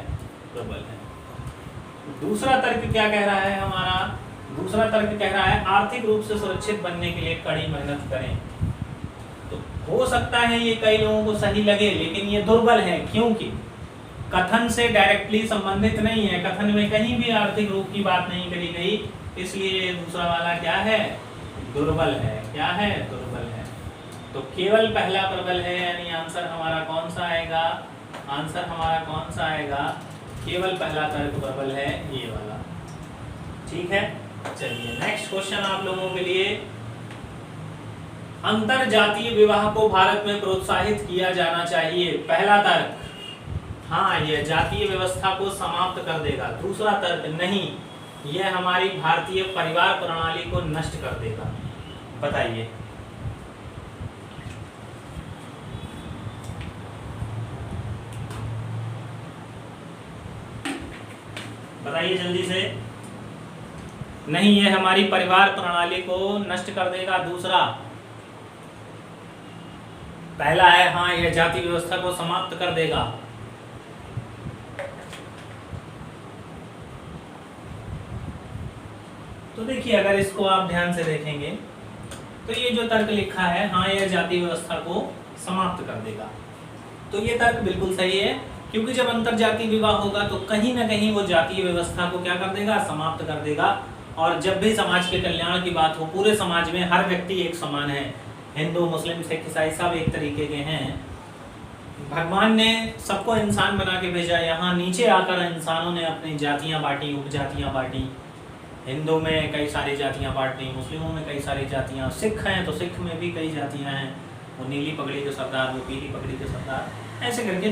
Speaker 1: प्रबल है। दूसरा तर्क क्या कह रहा है हमारा, दूसरा तर्क कह रहा है आर्थिक रूप से सुरक्षित बनने के लिए कड़ी मेहनत करें। तो हो सकता है ये कई लोगों को सही लगे, लेकिन ये दुर्बल है, क्योंकि कथन से डायरेक्टली संबंधित नहीं है। कथन में कहीं भी आर्थिक रूप की बात नहीं करी गई, इसलिए दूसरा वाला क्या है, दुर्बल है। क्या है, दुर्बल है। तो केवल पहला प्रबल है, यानी आंसर हमारा कौन सा आएगा, आंसर हमारा कौन सा आएगा, केवल पहला तर्क प्रबल है, ये वाला। ठीक है, चलिए नेक्स्ट क्वेश्चन आप लोगों के लिए, अंतर जातीय विवाह को भारत में प्रोत्साहित किया जाना चाहिए। पहला तर्क, हाँ यह जातीय व्यवस्था को समाप्त कर देगा। दूसरा तर्क, नहीं यह हमारी भारतीय परिवार प्रणाली को नष्ट कर देगा। बताइए। बताइए जल्दी से। नहीं, ये हमारी परिवार प्रणाली को नष्ट कर देगा। दूसरा, पहला है हाँ, यह जाति व्यवस्था को समाप्त कर देगा। तो देखिए, अगर इसको आप ध्यान से देखेंगे तो ये जो तर्क लिखा है हाँ, यह जाति व्यवस्था को समाप्त कर देगा, तो ये तर्क बिल्कुल सही है, क्योंकि जब अंतरजातीय विवाह होगा तो कहीं ना कहीं वो जातीय व्यवस्था को क्या कर देगा, समाप्त कर देगा। और जब भी समाज के कल्याण की बात हो, पूरे समाज में हर व्यक्ति एक समान है, हिंदू मुस्लिम सिख ईसाई सब एक तरीके के हैं। भगवान ने सबको इंसान बना के भेजा, यहाँ नीचे आकर इंसानों ने अपनी जातियाँ बांटी, उपजातियाँ बांटी। हिंदू में कई सारी जातियाँ बांटी, मुस्लिमों में कई सारी जातियाँ, सिख हैं तो सिख में भी कई जातियाँ हैं, वो नीली पगड़ी के सरदार, वो पीली पगड़ी के सरदार, ऐसे करके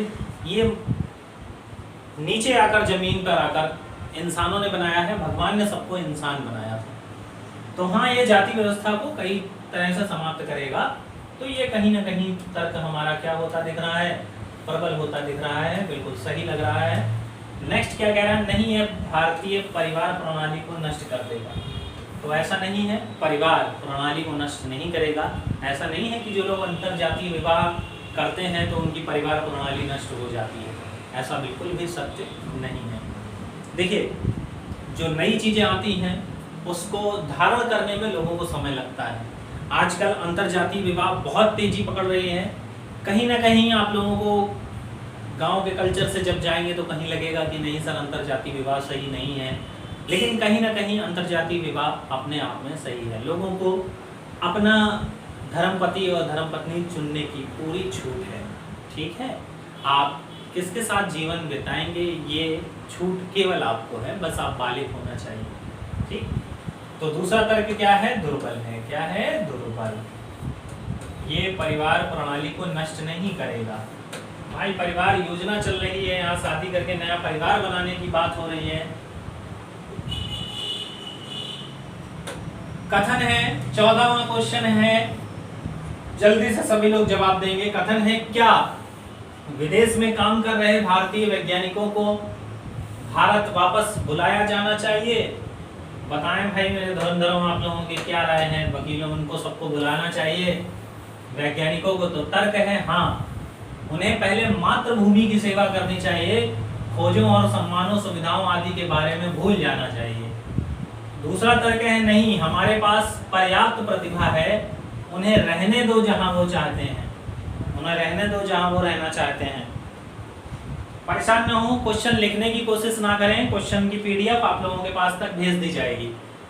Speaker 1: ये नीचे आकर जमीन पर आकर इंसानों ने बनाया है। भगवान ने सबको इंसान बनाया था, तो हाँ, ये जाति व्यवस्था को कई तरह से समाप्त करेगा। तो ये कहीं ना कहीं तर्क हमारा क्या होता दिख रहा है, प्रबल होता दिख रहा है, बिल्कुल सही लग रहा है। नेक्स्ट क्या कह रहा है, नहीं है भारतीय परिवार प्रणाली को नष्ट कर देगा। तो ऐसा नहीं है, परिवार प्रणाली को नष्ट नहीं करेगा। ऐसा नहीं है कि जो लोग अंतरजातीय विवाह करते हैं तो उनकी परिवार प्रणाली नष्ट हो जाती है, ऐसा बिल्कुल भी सत्य नहीं है। देखिए, जो नई चीज़ें आती हैं उसको धारण करने में लोगों को समय लगता है। आजकल अंतरजातीय विवाह बहुत तेजी पकड़ रही है। कहीं ना कहीं आप लोगों को गांव के कल्चर से जब जाएंगे तो कहीं लगेगा कि नहीं सर, अंतरजातीय विवाह सही नहीं है, लेकिन कहीं ना कहीं अंतरजातीय विवाह अपने आप में सही है। लोगों को अपना धर्मपति और धर्मपत्नी चुनने की पूरी छूट है, ठीक है। आप किसके साथ जीवन बिताएंगे ये छूट केवल आपको है, बस आप बालिग होना चाहिए, ठीक। तो दूसरा तर्क क्या है, दुर्बल है। क्या है, दुर्बल। ये परिवार प्रणाली को नष्ट नहीं करेगा। भाई, परिवार योजना चल रही है, यहाँ शादी करके नया परिवार बनाने की बात हो रही है। कथन है, 14वां क्वेश्चन है, जल्दी से सभी लोग जवाब देंगे। कथन है, क्या विदेश में काम कर रहे भारतीय वैज्ञानिकों को भारत वापस बुलाया जाना चाहिए? बताएं भाई मेरे धुरंधरों, आप लोगों की क्या राय है? वकीलों, उनको सबको बुलाना चाहिए वैज्ञानिकों को? तो तर्क है हाँ, उन्हें पहले मातृभूमि की सेवा करनी चाहिए, खोजों और सम्मानों सुविधाओं आदि के बारे में भूल जाना चाहिए। दूसरा तर्क है नहीं, हमारे पास पर्याप्त प्रतिभा है, उन्हें रहने दो जहां वो चाहते हैं, उन्हें रहने दो जहां वो रहना चाहते हैं। परेशान ना हो, क्वेश्चन लिखने की कोशिश ना करें, क्वेश्चन की पीडीएफ आप लोगों के पास तक भेज दी जाएगी।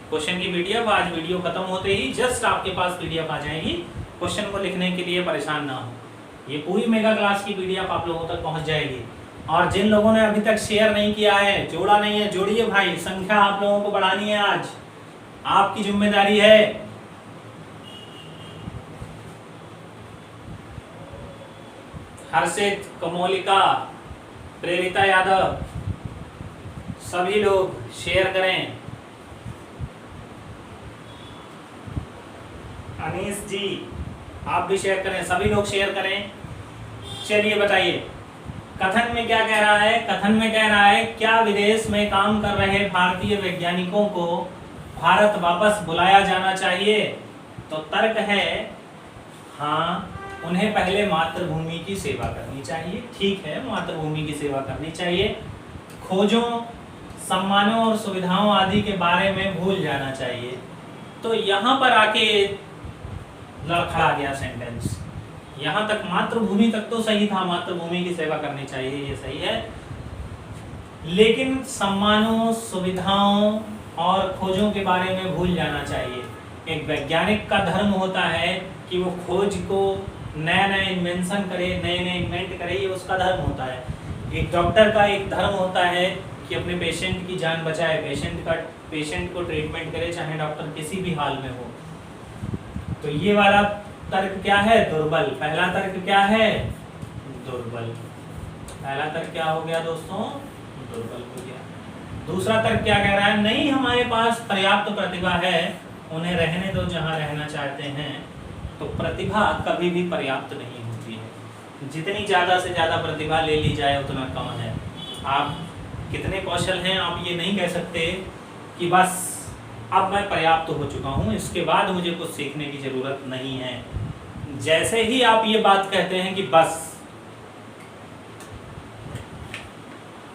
Speaker 1: क्वेश्चन की पीडीएफ आज वीडियो खत्म होते ही जस्ट आपके पास पीडीएफ आ जाएगी। क्वेश्चन को लिखने के लिए परेशान ना हो, ये पूरी मेगा क्लास की पीडीएफ आप लोगों तक पहुंच जाएगी। और जिन लोगों ने अभी तक शेयर नहीं किया है, जोड़ा नहीं है, जोड़िए भाई, संख्या आप लोगों को बढ़ानी है, आज आपकी जिम्मेदारी है। हर्षित, कमोलिका, प्रेरिता यादव, सभी लोग शेयर करें। अनीस जी, आप भी शेयर करें, सभी लोग शेयर करें। चलिए बताइए, कथन में क्या कह रहा है? कथन में कह रहा है, क्या विदेश में काम कर रहे भारतीय वैज्ञानिकों को भारत वापस बुलाया जाना चाहिए? तो तर्क है हाँ, उन्हें पहले मातृभूमि की सेवा करनी चाहिए। ठीक है, मातृभूमि की सेवा करनी चाहिए, खोजों, सम्मानों और सुविधाओं आदि के बारे में भूल जाना चाहिए। तो यहाँ पर आके लड़खड़ा गया सेंटेंस। यहाँ तक मातृभूमि तक तो सही था, मातृभूमि की सेवा करनी चाहिए, ये सही है, लेकिन सम्मानों, सुविधाओं और खोजों के बारे में भूल जाना चाहिए। एक वैज्ञानिक का धर्म होता है कि वो खोज को, नया नया इन्वेंशन करे, नए नए इन्वेंट करे, ये उसका धर्म होता है। एक डॉक्टर का एक धर्म होता है कि अपने पेशेंट की जान बचाए, पेशेंट को ट्रीटमेंट करे, चाहे डॉक्टर किसी भी हाल में हो। तो ये वाला तर्क क्या है? दुर्बल। पहला तर्क क्या है? दुर्बल। पहला तर्क क्या हो गया दोस्तों? दुर्बल हो गया। दूसरा तर्क क्या कह रहा है? नहीं, हमारे पास पर्याप्त प्रतिभा है, उन्हें रहने दो जहां रहना चाहते हैं। तो प्रतिभा कभी भी पर्याप्त नहीं होती है, जितनी ज़्यादा से ज़्यादा प्रतिभा ले ली जाए उतना कम है। आप कितने कौशल हैं आप ये नहीं कह सकते कि बस अब मैं पर्याप्त हो चुका हूँ, इसके बाद मुझे कुछ सीखने की ज़रूरत नहीं है। जैसे ही आप ये बात कहते हैं कि बस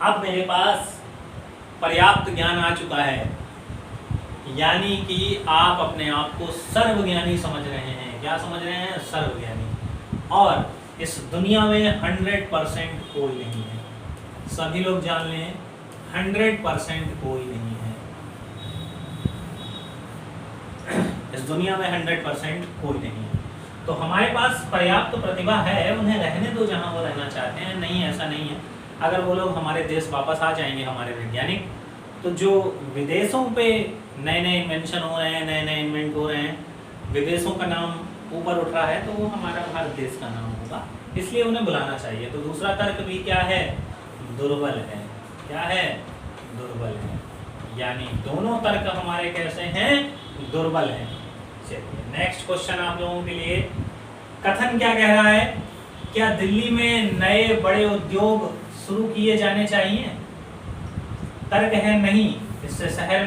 Speaker 1: अब मेरे पास पर्याप्त ज्ञान आ चुका है, यानी कि आप अपने आप को सर्वज्ञानी समझ रहे हैं। क्या समझ रहे हैं? सर्वज्ञानी। और इस दुनिया में 100% कोई नहीं है, सभी लोग जान लें 100% कोई नहीं है इस दुनिया में 100% कोई नहीं है। तो हमारे पास पर्याप्त प्रतिभा है, उन्हें रहने दो जहां वो रहना चाहते हैं। नहीं, ऐसा नहीं है। अगर वो लोग हमारे देश वापस आ जाएंगे, हमारे वैज्ञानिक, तो जो विदेशों पे नए नए इन्वेंशन हो रहे हैं, नए नए इन्वेंट हो रहे हैं, विदेशों का नाम ऊपर उठ रहा है, तो वो हमारा भारत देश का नाम होगा, इसलिए उन्हें बुलाना चाहिए। तो दूसरा तर्क भी क्या है? दुर्बल है। क्या है? दुर्बल है। यानी दोनों तर्क हमारे कैसे हैं? दुर्बल हैं। चलिए नेक्स्ट क्वेश्चन आप लोगों के लिए। कथन क्या कह रहा है? क्या दिल्ली में नए बड़े उद्योग शुरू किए जाने चाहिए? तर्क है नहीं, इससे शहर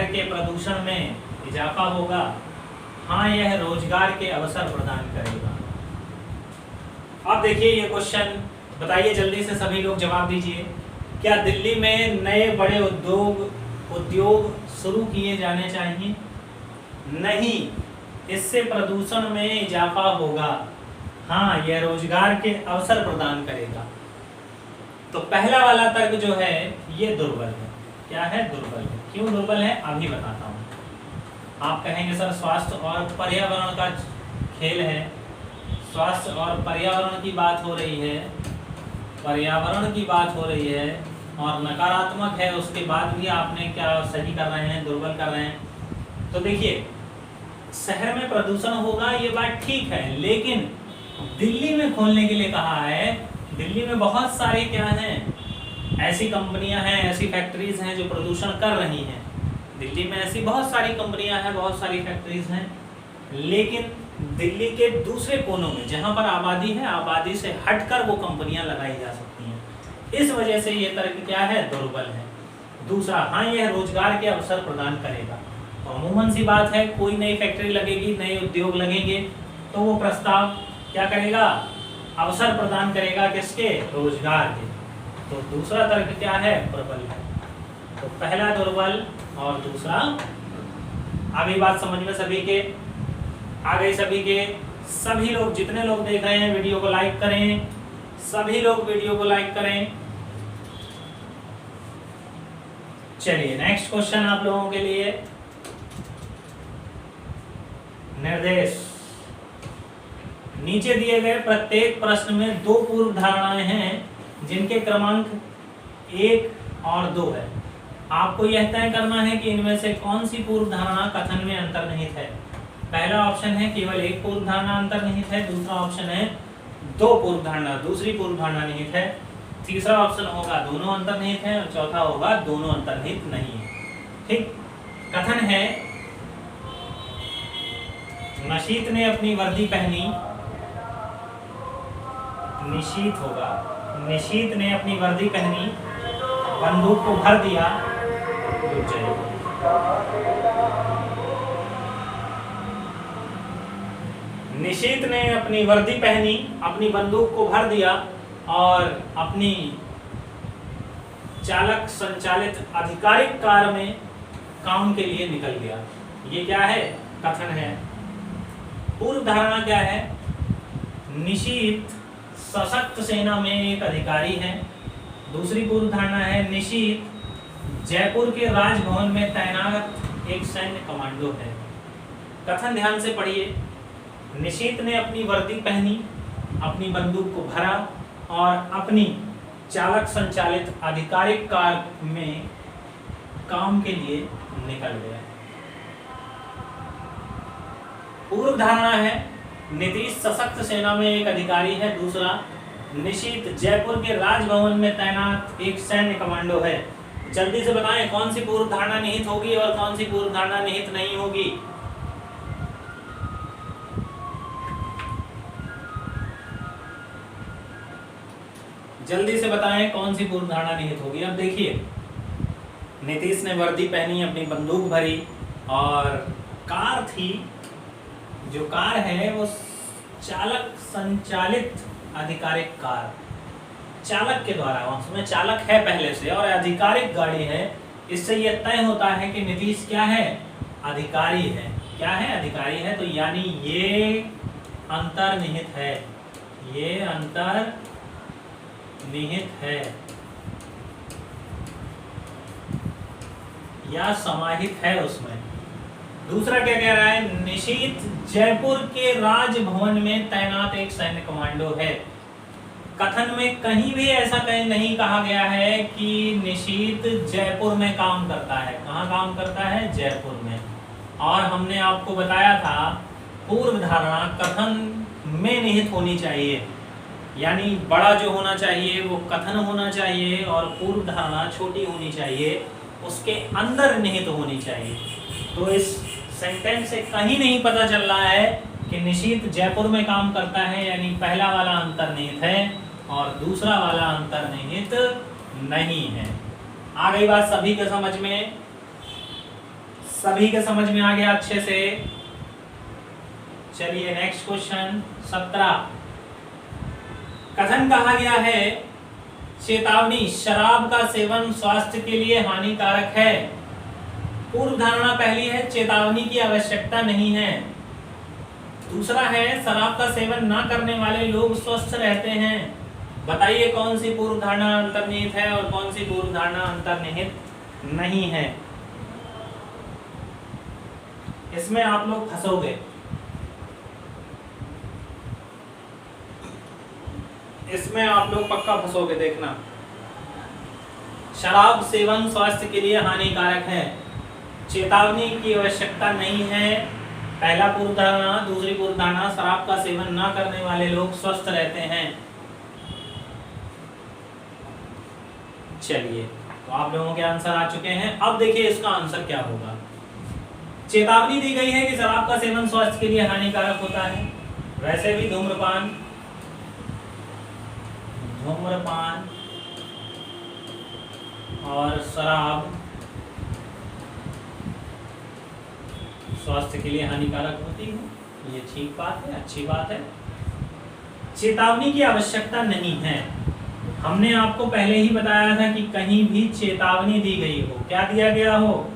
Speaker 1: के प्रदूषण में इजाफा होगा। हाँ, यह रोजगार के अवसर प्रदान करेगा। अब देखिए ये क्वेश्चन, बताइए जल्दी से सभी लोग जवाब दीजिए। क्या दिल्ली में नए बड़े उद्योग शुरू किए जाने चाहिए? नहीं, इससे प्रदूषण में इजाफा होगा। हाँ, यह रोजगार के अवसर प्रदान करेगा। तो पहला वाला तर्क जो है ये दुर्बल है। क्या है? दुर्बल है। क्यों दुर्बल है? अभी बताता हूँ। आप कहेंगे सर स्वास्थ्य और पर्यावरण का खेल है, स्वास्थ्य और पर्यावरण की बात हो रही है, पर्यावरण की बात हो रही है और नकारात्मक है, उसके बाद भी आपने क्या सही कर रहे हैं? दुर्बल कर रहे हैं। तो देखिए, शहर में प्रदूषण होगा ये बात ठीक है, लेकिन दिल्ली में खोलने के लिए कहा है। दिल्ली में बहुत सारी क्या हैं, ऐसी कंपनियां हैं, ऐसी फैक्ट्रीज हैं जो प्रदूषण कर रही हैं। दिल्ली में ऐसी बहुत सारी कंपनियां हैं, बहुत सारी फैक्ट्रीज हैं, लेकिन दिल्ली के दूसरे कोनों में जहां पर आबादी है, आबादी से हटकर वो कंपनियां लगाई जा सकती हैं। इस वजह से ये तर्क क्या है? दुर्बल है। दूसरा, हाँ, यह रोजगार के अवसर प्रदान करेगा। तो अमूमन सी बात है, कोई नई फैक्ट्री लगेगी, नए उद्योग लगेंगे, तो वो प्रस्ताव क्या करेगा? अवसर प्रदान करेगा। किसके? रोजगार के। तो दूसरा तर्क क्या है? प्रबल है। तो पहला दुर्बल और दूसरा। अभी बात समझ में सभी के आ गई? सभी के? सभी लोग, जितने लोग देख रहे हैं वीडियो को लाइक करें, सभी लोग वीडियो को लाइक करें। चलिए नेक्स्ट क्वेश्चन आप लोगों के लिए। निर्देश। नीचे दिए गए प्रत्येक प्रश्न में दो पूर्व धारणाएं हैं जिनके क्रमांक 1 और 2 है। आपको यह तय करना है कि इनमें से कौन सी पूर्व धारणा कथन में अंतर्निहित है। पहला ऑप्शन है केवल एक पूर्व धारणा अंतर्निहित है, दूसरा ऑप्शन है दो पूर्व धारणा, दूसरी पूर्व धारणा निहित है, तीसरा ऑप्शन होगा दोनों अंतर्निहित है और चौथा होगा दोनों अंतर्निहित नहीं है। ठीक। कथन है, नशीत ने अपनी वर्दी पहनी, निशीत होगा, निशीत ने अपनी वर्दी पहनी, बंदूक को भर दिया, रुक जाइए। निशीत ने अपनी वर्दी पहनी, अपनी बंदूक को भर दिया और अपनी चालक संचालित आधिकारिक कार में काम के लिए निकल गया। ये क्या है? कथन है। पूर्व धारणा क्या है? निशीत सशक्त सेना में एक अधिकारी है। दूसरी पूर्व धारणा है निशीत जयपुर के राजभवन में तैनात एक सैन्य कमांडो है। कथन ध्यान से पढ़िए। निशीत ने अपनी वर्दी पहनी, अपनी बंदूक को भरा और अपनी चालक संचालित आधिकारिक कार में काम के लिए निकल गया। पूर्व धारणा है नीतीश सशक्त सेना में एक अधिकारी है, दूसरा निशीत जयपुर के राजभवन में तैनात एक सैन्य कमांडो है। जल्दी से बताएं कौन सी पूर्व धारणा निहित होगी और कौन सी पूर्व धारणा निहित नहीं होगी। जल्दी से बताएं कौन सी पूर्व धारणा निहित होगी। अब देखिए, नीतीश ने वर्दी पहनी, अपनी बंदूक भरी और कार थी। जो कार है वो चालक संचालित आधिकारिक कार, चालक के द्वारा, उसमें चालक है पहले से और आधिकारिक गाड़ी है। इससे यह तय होता है कि नीतीश क्या है, अधिकारी है। क्या है, अधिकारी है। तो यानी ये अंतर्निहित है, ये अंतर्निहित है या समाहित है उसमें। दूसरा क्या कह रहा है, निशीथ जयपुर के राजभवन में तैनात एक सैन्य कमांडो है। कथन में कहीं भी ऐसा कहीं नहीं कहा गया है कि निशीथ जयपुर में काम करता है। कहाँ काम करता है, जयपुर में। और हमने आपको बताया था पूर्व धारणा कथन में निहित होनी चाहिए, यानी बड़ा जो होना चाहिए वो कथन होना चाहिए और पूर्व धारणा छोटी होनी चाहिए, उसके अंदर निहित होनी चाहिए। तो इस सेंटेंस से कहीं नहीं पता चल रहा है कि निशीथ जयपुर में काम करता है, यानी पहला वाला अंतर्निहित है और दूसरा वाला अंतर्निहित नहीं है। आ गई बात सभी के समझ में? सभी के समझ में आ गया अच्छे से? चलिए नेक्स्ट क्वेश्चन 17। कथन कहा गया है चेतावनी, शराब का सेवन स्वास्थ्य के लिए हानिकारक है। पूर्व धारणा पहली है चेतावनी की आवश्यकता नहीं है। दूसरा है शराब का सेवन ना करने वाले लोग स्वस्थ रहते हैं। बताइए कौन सी पूर्व धारणा अंतर्निहित है और कौन सी पूर्व धारणा अंतर्निहित नहीं है। इसमें आप लोग फंसोगे, इसमें आप लोग पक्का फंसोगे, देखना। शराब सेवन स्वास्थ्य के लिए हानिकारक है, चेतावनी की आवश्यकता नहीं है, पहला पूर्व धारणा। दूसरी पूर्व धारणा शराब का सेवन ना करने वाले लोग स्वस्थ रहते हैं। चलिए, तो आप लोगों के आंसर आ चुके हैं। अब देखिए इसका आंसर क्या होगा। चेतावनी दी गई है कि शराब का सेवन स्वास्थ्य के लिए हानिकारक होता है। वैसे भी धूम्रपान और शराब स्वास्थ्य के लिए हानिकारक होती है, ये ठीक बात है, अच्छी बात है। चेतावनी की आवश्यकता नहीं है। हमने आपको पहले ही बताया था कि कहीं भी चेतावनी दी गई हो, क्या दिया गया हो,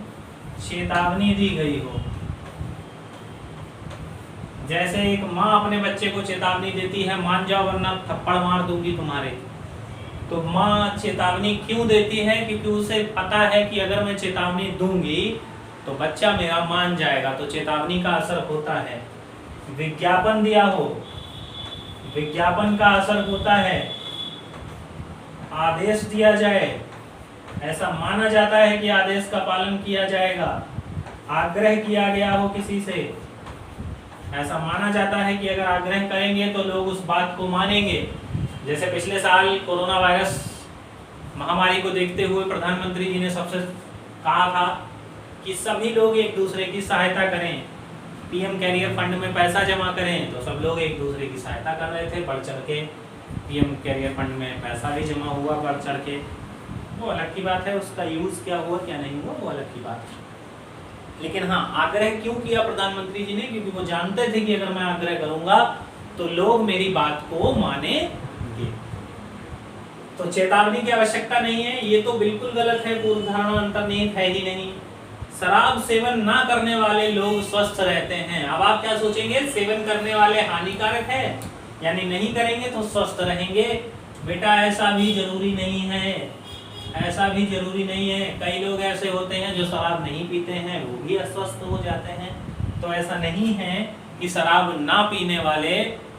Speaker 1: चेतावनी दी गई हो। जैसे एक माँ अपने बच्चे को चेतावनी देती है, मान जाओ वरना थप्पड़ मार दूंगी तुम्हारे। तो माँ चेतावनी क्यों देती है, क्योंकि उसे पता है कि अगर मैं चेतावनी दूंगी तो बच्चा मेरा मान जाएगा, तो चेतावनी का असर होता है। विज्ञापन दिया हो, विज्ञापन का असर होता है। आदेश दिया जाए, ऐसा माना जाता है कि आदेश का पालन किया जाएगा। आग्रह किया गया हो किसी से, ऐसा माना जाता है कि अगर आग्रह करेंगे तो लोग उस बात को मानेंगे। जैसे पिछले साल कोरोना वायरस महामारी को देखते हुए प्रधानमंत्री जी ने सबसे कहा था कि सभी लोग एक दूसरे की सहायता करें, पीएम कैरियर फंड में पैसा जमा करें। तो सब लोग एक दूसरे की सहायता कर रहे थे, बढ़ चढ़ के पीएम कैरियर फंड में पैसा भी जमा हुआ बढ़ चढ़ के। वो अलग की बात है, उसका यूज क्या हुआ क्या नहीं हुआ वो अलग की बात है। लेकिन हाँ, आग्रह क्यों किया प्रधानमंत्री जी ने, क्योंकि वो जानते थे कि अगर मैं आग्रह करूंगा तो लोग मेरी बात को मानेंगे। तो चेतावनी की आवश्यकता नहीं है, ये तो बिल्कुल गलत है, पूर्व धारणा अंतर्निहित है ही नहीं। शराब सेवन ना करने वाले लोग स्वस्थ रहते हैं। अब आप क्या सोचेंगे, सेवन करने वाले हानिकारक है, यानी नहीं करेंगे तो स्वस्थ रहेंगे। बेटा ऐसा भी जरूरी नहीं है, ऐसा भी जरूरी नहीं है। कई लोग ऐसे होते हैं जो शराब नहीं पीते हैं, वो भी अस्वस्थ हो जाते हैं। तो ऐसा नहीं है कि शराब ना पीने वाले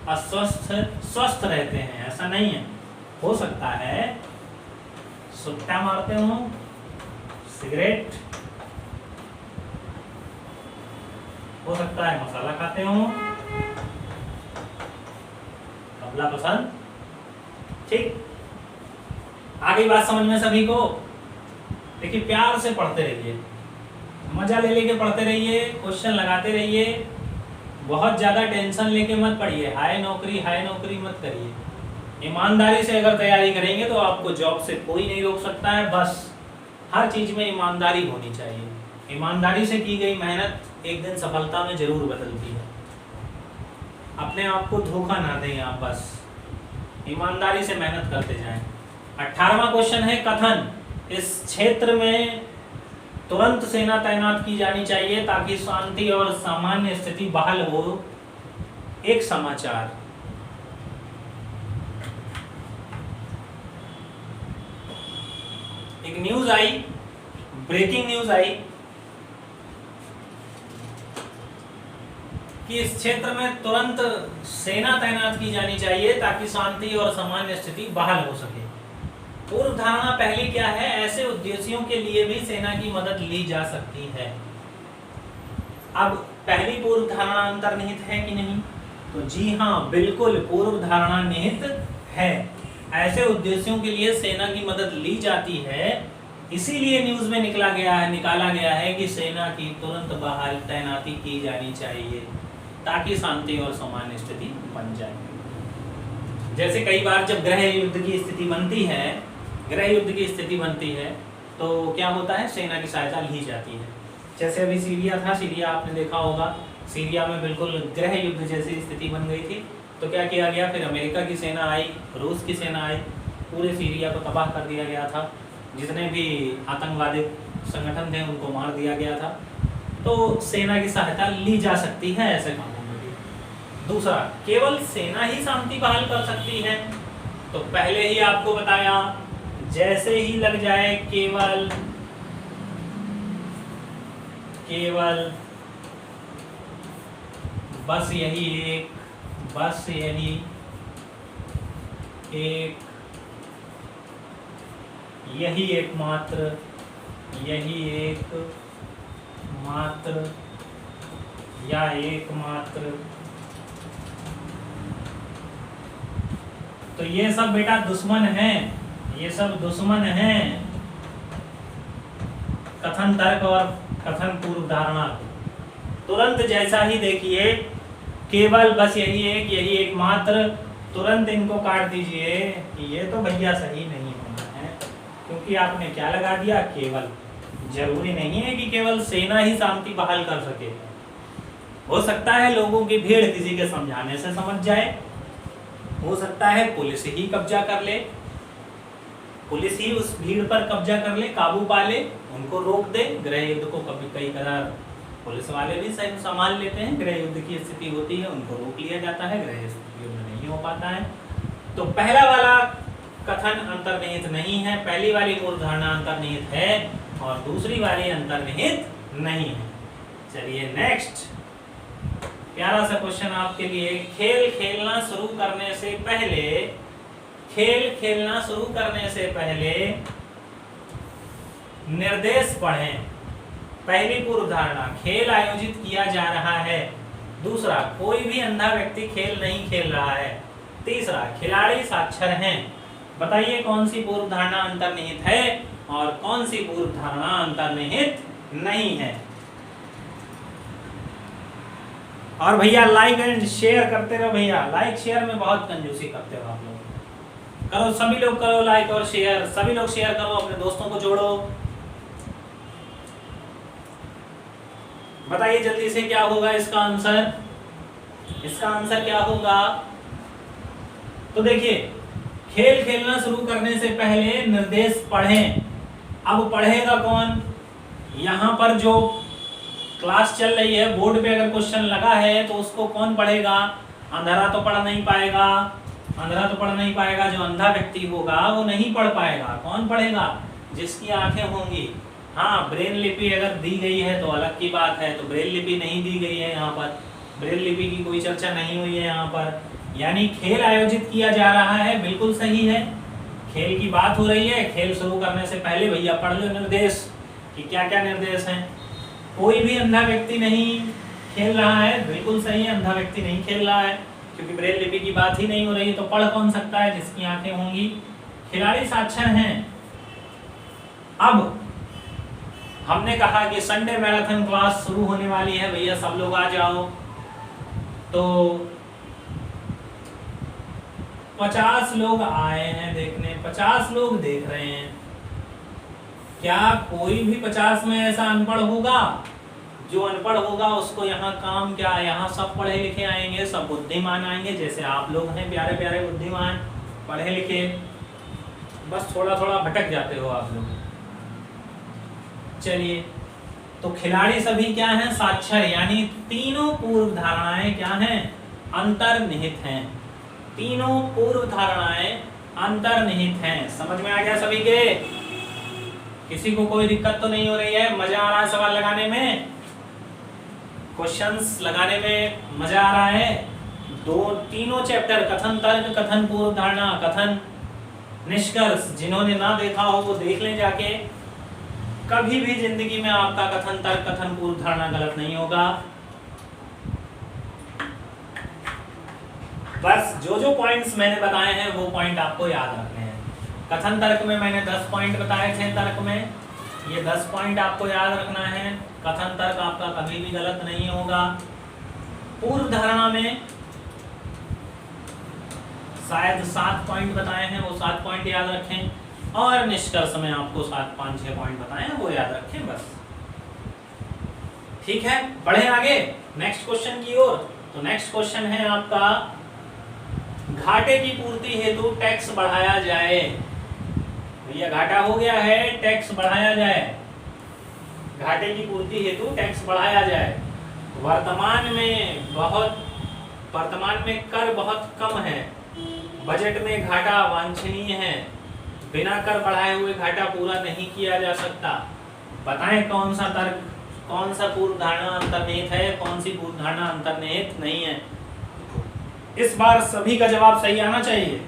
Speaker 1: स्वस्थ रहते हैं, ऐसा नहीं है। हो सकता है सुट्टा मारते हो, सिगरेट, हो सकता है मसाला खाते हो, तबला पसंद, ठीक। आगे बात समझ में सभी को? देखिए प्यार से पढ़ते रहिए, मजा ले लेके पढ़ते रहिए, क्वेश्चन लगाते रहिए, बहुत ज्यादा टेंशन लेके मत पढ़िए। हाय नौकरी मत करिए, ईमानदारी से अगर तैयारी करेंगे तो आपको जॉब से कोई नहीं रोक सकता है। बस हर चीज में ईमानदारी होनी चाहिए। ईमानदारी से की गई मेहनत एक दिन सफलता में जरूर बदलती है। अपने आप को धोखा ना दें आप, बस ईमानदारी से मेहनत करते जाएं। 18वां क्वेश्चन है कथन। इस क्षेत्र में तुरंत सेना तैनात की जानी चाहिए ताकि शांति और सामान्य स्थिति बहाल हो। एक समाचार। एक न्यूज आई, ब्रेकिंग न्यूज आई कि इस क्षेत्र में तुरंत सेना तैनात की जानी चाहिए ताकि शांति और सामान्य स्थिति बहाल हो सके। पूर्व धारणा पहली क्या है? ऐसे उद्देश्यों के लिए भी सेना की मदद ली जा सकती है। अब पहली पूर्व धारणा अंतर्निहित है कि नहीं? तो जी हाँ, बिल्कुल पूर्व धारणा निहित है। ऐसे उद्देश्यों के लिए सेना की मदद ली जाती है, इसीलिए न्यूज में निकाला गया है कि सेना की तुरंत बहाल तैनाती की जानी चाहिए ताकि शांति और सामान्य स्थिति बन जाए। जैसे कई बार जब गृह युद्ध की स्थिति बनती है तो क्या होता है? सेना की सहायता ली जाती है। जैसे अभी सीरिया था, सीरिया आपने देखा होगा, सीरिया में बिल्कुल गृह युद्ध जैसी स्थिति बन गई थी। तो क्या किया गया? फिर अमेरिका की सेना आई, रूस की सेना आई, पूरे सीरिया को तबाह कर दिया गया था। जितने भी आतंकवादी संगठन थे उनको मार दिया गया था। तो सेना की सहायता ली जा सकती है ऐसे कामों में भी। दूसरा, केवल सेना ही शांति बहाल कर सकती है। तो पहले ही आपको बताया, जैसे ही लग जाए केवल बस यही एकमात्र तो ये सब बेटा दुश्मन हैं, कथन तर्क और कथन पूर्व धारणा। तुरंत जैसा ही देखिए, केवल बस यही एकमात्र, तुरंत इनको काट दीजिए। ये तो भैया सही नहीं होना है, क्योंकि आपने क्या लगा दिया? केवल। जरूरी नहीं है कि केवल सेना ही शांति बहाल कर सके। हो सकता है लोगों की भीड़ किसी के समझाने से समझ जाए, हो सकता है पुलिस ही कब्जा कर ले, पुलिस ही उस भीड़ पर कब्जा कर ले, काबू पा ले, उनको रोक दे। गृह युद्ध को कभी कई बार पुलिस वाले भी संभाल लेते हैं। गृह युद्ध की स्थिति होती है, उनको रोक लिया जाता है, गृह युद्ध नहीं हो पाता है। तो पहला वाला कथन अंतर्निहित नहीं है, पहली वाली पूर्व धारणा अंतर्निहित है और दूसरी वाली अंतर्निहित नहीं है। चलिए नेक्स्ट प्यारा सा क्वेश्चन आपके लिए। खेल खेलना शुरू करने से पहले निर्देश पढ़ें। पहली पूर्व धारणा, खेल आयोजित किया जा रहा है। दूसरा, कोई भी अंधा व्यक्ति खेल नहीं खेल रहा है। तीसरा, खिलाड़ी साक्षर हैं। बताइए कौन सी पूर्व धारणा अंतर्निहित है और कौन सी पूर्व धारणा अंतर्निहित नहीं है। और भैया लाइक एंड शेयर करते रहो भैया, लाइक शेयर में बहुत कंजूसी करते हो आप लोग। करो, सभी लोग करो लाइक और शेयर, सभी लोग शेयर करो, अपने दोस्तों को जोड़ो। बताइए जल्दी से क्या होगा इसका आंसर? इसका आंसर क्या होगा? तो देखिए, खेल खेलना शुरू करने से पहले निर्देश पढ़ें। अब पढ़ेगा कौन? यहाँ पर जो क्लास चल रही है, बोर्ड पे अगर क्वेश्चन लगा है तो उसको कौन पढ़ेगा? अंधा तो पढ़ नहीं पाएगा। जो अंधा व्यक्ति होगा वो नहीं पढ़ पाएगा। कौन पढ़ेगा? जिसकी आंखें होंगी। हाँ, ब्रेल लिपि अगर दी गई है तो अलग की बात है, तो ब्रेल लिपि नहीं दी गई है, यहाँ पर ब्रेल लिपि की कोई चर्चा नहीं हुई है यहाँ पर। यानी खेल आयोजित किया जा रहा है, बिल्कुल सही है, खेल की बात हो रही है। खेल शुरू करने से पहले भैया पढ़ लो निर्देश कि क्या क्या निर्देश हैं। कोई भी अंधा व्यक्ति नहीं खेल रहा है, बिल्कुल सही है, अंधा व्यक्ति नहीं खेल रहा है क्योंकि ब्रेल लिपि की बात ही नहीं हो रही है। तो पढ़ कौन सकता है? जिसकी आंखें होंगी। खिलाड़ी साक्षर हैं। अब हमने कहा कि संडे मैराथन क्लास शुरू होने वाली है, भैया सब लोग आ जाओ। तो 50 लोग आए हैं देखने, 50 लोग देख रहे हैं। क्या कोई भी 50 में ऐसा अनपढ़ होगा? जो अनपढ़ होगा उसको यहाँ काम क्या है, यहाँ सब पढ़े लिखे आएंगे, सब बुद्धिमान आएंगे, जैसे आप लोग हैं प्यारे प्यारे बुद्धिमान पढ़े लिखे, बस थोड़ा थोड़ा भटक जाते हो आप लोग। चलिए, तो खिलाड़ी सभी क्या हैं? साक्षर, यानी तीनों पूर्व धारणाएं क्या हैं? अंतर्निहित हैं। तीनों पूर्व धारणाएं अंतर्निहित हैं। समझ में आ गया सभी के? किसी को कोई दिक्कत तो नहीं हो रही है? मजा आ रहा है सवाल लगाने में, क्वेश्चंस लगाने में मजा आ रहा है? तीनों चैप्टर, कथन तर्क, कथन पूर्व धारणा, कथन निष्कर्ष, जिन्होंने ना देखा हो वो देख लें जाके। कभी भी जिंदगी में आपका कथन तर्क, कथन पूर्व धारणा गलत नहीं होगा। बस जो जो पॉइंट्स मैंने बताए हैं वो पॉइंट आपको याद रखने हैं। कथन तर्क में मैंने 10 पॉइंट बताए थे, तर्क में ये 10 पॉइंट आपको याद रखना है। कथन तर्क आपका कभी भी गलत नहीं होगा। पूर्व धारणा में शायद 7 पॉइंट बताए हैं, वो 7 पॉइंट याद रखें। और निष्कर्ष में आपको 7, 5, 6 पॉइंट बताए हैं, वो याद रखें बस। ठीक है, बढ़े आगे नेक्स्ट क्वेश्चन की ओर। तो नेक्स्ट क्वेश्चन है आपका, घाटे की पूर्ति हेतु टैक्स बढ़ाया जाए। भैया घाटा हो गया है, टैक्स बढ़ाया जाए। घाटे की पूर्ति हेतु टैक्स बढ़ाया जाए। वर्तमान में कर बहुत कम है, बजट में घाटा वांछनीय है, बिना कर बढ़ाए हुए घाटा पूरा नहीं किया जा सकता। बताएं कौन सा तर्क, कौन सा पूर्व धारणा अंतर्निहित है, कौन सी पूर्व धारणा अंतर्निहित नहीं है। इस बार सभी का जवाब सही आना चाहिए।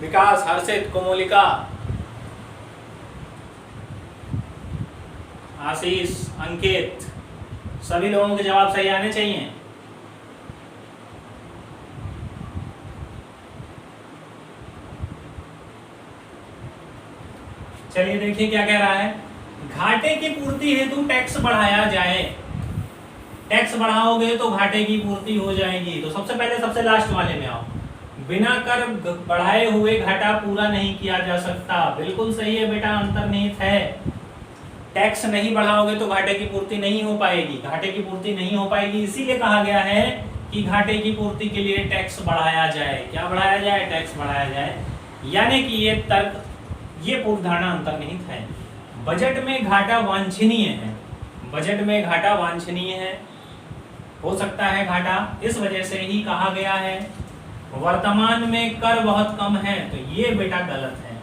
Speaker 1: विकास, हर्षित, कोमोलिका, आशीष, अंकित, सभी लोगों के जवाब सही आने चाहिए। चलिए देखिए क्या कह रहा है। घाटे की पूर्ति हेतु टैक्स बढ़ाया जाए। टैक्स बढ़ाओगे तो घाटे की पूर्ति हो जाएगी। तो सबसे पहले सबसे लास्ट वाले में आओ। बिना कर बढ़ाए हुए घाटा पूरा नहीं किया जा सकता। बिल्कुल सही है बेटा, अंतर्निहित है। टैक्स नहीं बढ़ाओगे तो घाटे की पूर्ति नहीं हो पाएगी। घाटे की पूर्ति नहीं हो पाएगी, इसीलिए कहा गया है कि घाटे की पूर्ति के लिए टैक्स बढ़ाया जाए। क्या बढ़ाया जाए? टैक्स बढ़ाया जाए। यानी कि ये तर्क, ये पूर्व धारणा अंतर्निहित है। बजट में घाटा वांछनीय है। बजट में घाटा वांछनीय है, हो सकता है घाटा, इस वजह से ही कहा गया है। वर्तमान में कर बहुत कम है, तो ये बेटा गलत है।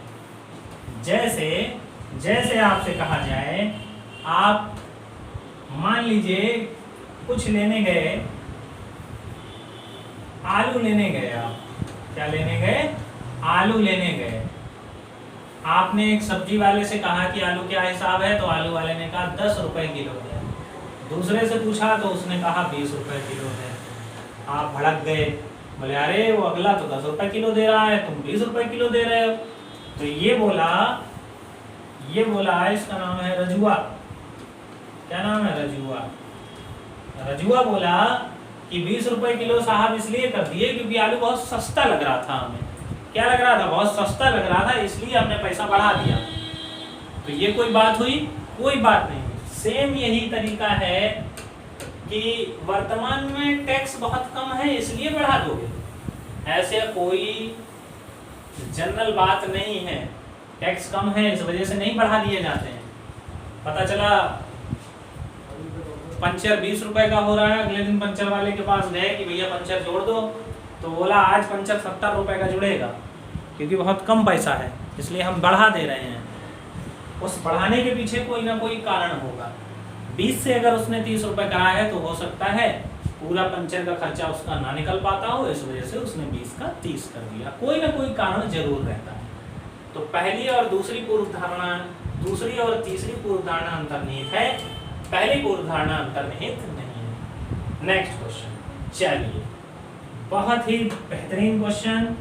Speaker 1: जैसे आपसे कहा जाए, आप मान लीजिए कुछ लेने गए, आलू लेने गए। आप क्या लेने गए? आलू लेने गए। आपने एक सब्जी वाले से कहा कि आलू क्या हिसाब है, तो आलू वाले ने कहा 10 रुपए किलो है। दूसरे से पूछा तो उसने कहा 20 रुपए किलो है। आप भड़क गए, बोले अरे वो अगला तो 10 रुपए किलो दे रहा है, तुम 20 रुपए किलो दे रहे हो। तो ये बोला इसका नाम है रजुआ। क्या नाम है? रजुआ। रजुआ बोला कि 20 रुपए किलो साहब इसलिए कर दिए क्योंकि आलू बहुत सस्ता लग रहा था हमें। क्या लग रहा था? बहुत सस्ता लग रहा था, इसलिए हमने पैसा बढ़ा दिया। तो ये कोई बात हुई? कोई बात नहीं। सेम यही तरीका है कि वर्तमान में टैक्स बहुत कम है इसलिए बढ़ा दोगे, ऐसे कोई जनरल बात नहीं है। टैक्स कम है इस वजह से नहीं बढ़ा दिए जाते हैं। पता चला पंचर 20 रुपए का हो रहा है, अगले दिन पंचर वाले के पास गए कि भैया पंचर जोड़ दो, तो बोला आज पंचर 70 रुपए का जुड़ेगा क्योंकि बहुत कम पैसा है, इसलिए हम बढ़ा दे रहे हैं। उस बढ़ाने के पीछे कोई ना कोई कारण होगा। 20 से अगर उसने 30 रुपए करा है तो हो सकता है पूरा पंचर का खर्चा उसका ना निकल पाता हो, इस वजह से उसने 20 का 30 कर दिया। कोई ना कोई कारण जरूर रहता है। तो पहली और दूसरी पूर्व धारणा, दूसरी और तीसरी पूर्व धारणा अंतर्निहित है, पहली पूर्व धारणा अंतर्निहित नहीं है। Next question. चलिए, बहुत ही बेहतरीन क्वेश्चन।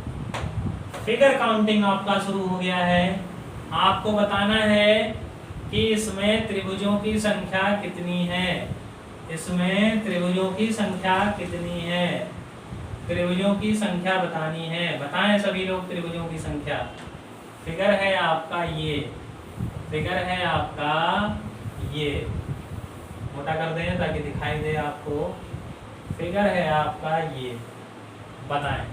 Speaker 1: फिगर काउंटिंग आपका शुरू हो गया है। आपको बताना है कि इसमें त्रिभुजों की संख्या कितनी है। इसमें त्रिभुजों की संख्या कितनी है त्रिभुजों की संख्या बतानी है। बताएं सभी लोग त्रिभुजों की संख्या। फिगर है आपका ये, फिगर है आपका ये, मोटा कर दें ताकि दिखाई दे आपको। फिगर है आपका ये, बताएं।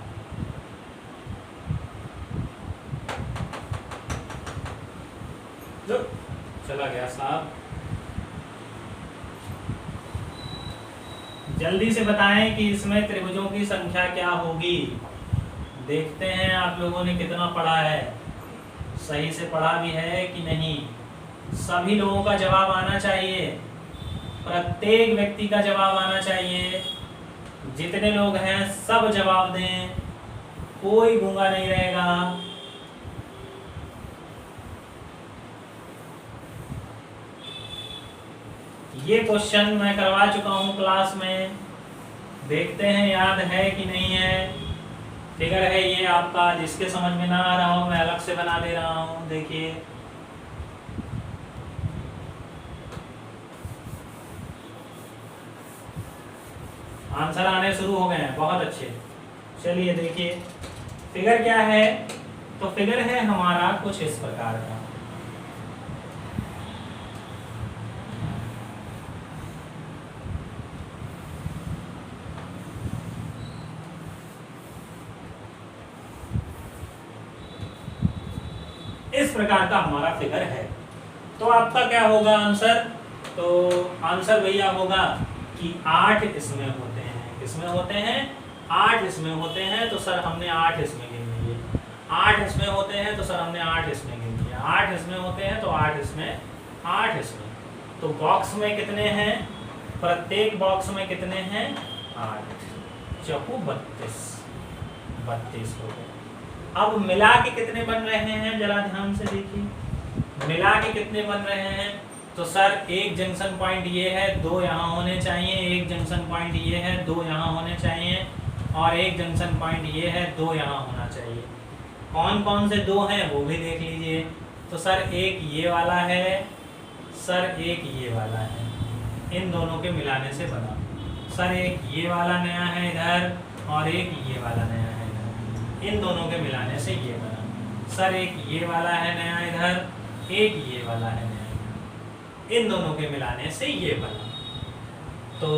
Speaker 1: जो चला गया साहब, जल्दी से बताएं कि इसमें त्रिभुजों की संख्या क्या होगी। देखते हैं आप लोगों ने कितना पढ़ा है, सही से पढ़ा भी है कि नहीं। सभी लोगों का जवाब आना चाहिए, प्रत्येक व्यक्ति का जवाब आना चाहिए। जितने लोग हैं सब जवाब दें, कोई गूंगा नहीं रहेगा। ये क्वेश्चन मैं करवा चुका हूं क्लास में, देखते हैं याद है कि नहीं है। फिगर है ये आपका, जिसके समझ में ना आ रहा हो मैं अलग से बना दे रहा हूं। देखिए आंसर आने शुरू हो गए हैं, बहुत अच्छे। चलिए देखिए फिगर क्या है। तो फिगर है हमारा कुछ इस प्रकार का। इस प्रकार का हमारा फिगर है। तो आपका क्या होगा आंसर? तो आंसर भैया होगा कि 8 इसमें होते हैं। किसमें होते हैं? 8 इसमें होते हैं। तो सर हमने 8 इसमें गिन लिए। 8 इसमें होते हैं तो सर हमने 8 इसमें गिन लिया। 8 इसमें होते हैं तो 8 इसमें, 8 इसमें। तो बॉक्स में कितने हैं? प्रत्येक बॉक्स में कितने हैं? 8 चौको 32, 32 हो गए। अब मिला के कितने बन रहे हैं जरा ध्यान से देखिए। मिला के कितने बन रहे हैं? तो सर एक जंक्शन पॉइंट ये है, 2 यहाँ होने चाहिए। एक जंक्शन पॉइंट ये है, 2 यहाँ होने चाहिए। और एक जंक्शन पॉइंट ये है, 2 यहाँ होना चाहिए। कौन कौन से 2 हैं वो भी देख लीजिए। तो सर एक ये वाला है, सर एक ये वाला है। इन दोनों के मिलाने से बना। सर एक ये वाला नया है इधर, और एक ये वाला नया है इधर। इन दोनों के मिलाने से ये बना। सर एक ये वाला है नया इधर, एक ये वाला है नया इधर। इन दोनों के मिलाने से ये बना। तो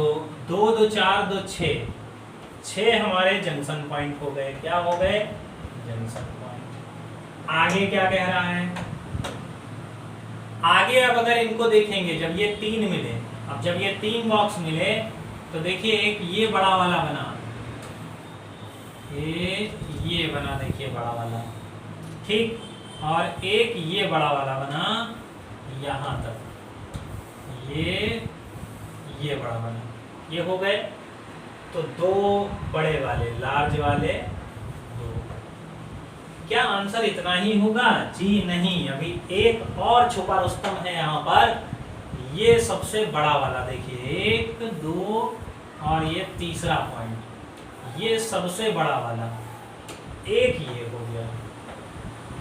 Speaker 1: 2 2 4 2 6, 6 हमारे जंक्शन पॉइंट हो गए। क्या हो गए? Junction point. आगे क्या कह रहा है? आगे अब अगर इनको देखेंगे, जब ये 3 मिले, अब जब ये 3 बॉक्स मिले तो देखिए एक ये बड़ा वाला बना, ये बना, देखिए बड़ा वाला, ठीक। और एक ये बड़ा वाला बना यहां तक, ये बड़ा बना। ये हो गए। तो 2 बड़े वाले, लार्ज वाले 2। क्या आंसर इतना ही होगा? जी नहीं, अभी एक और छुपा रुस्तम है यहाँ पर। ये सबसे बड़ा वाला देखिए, 1 2 और ये तीसरा पॉइंट, ये सबसे बड़ा वाला। एक ये हो गया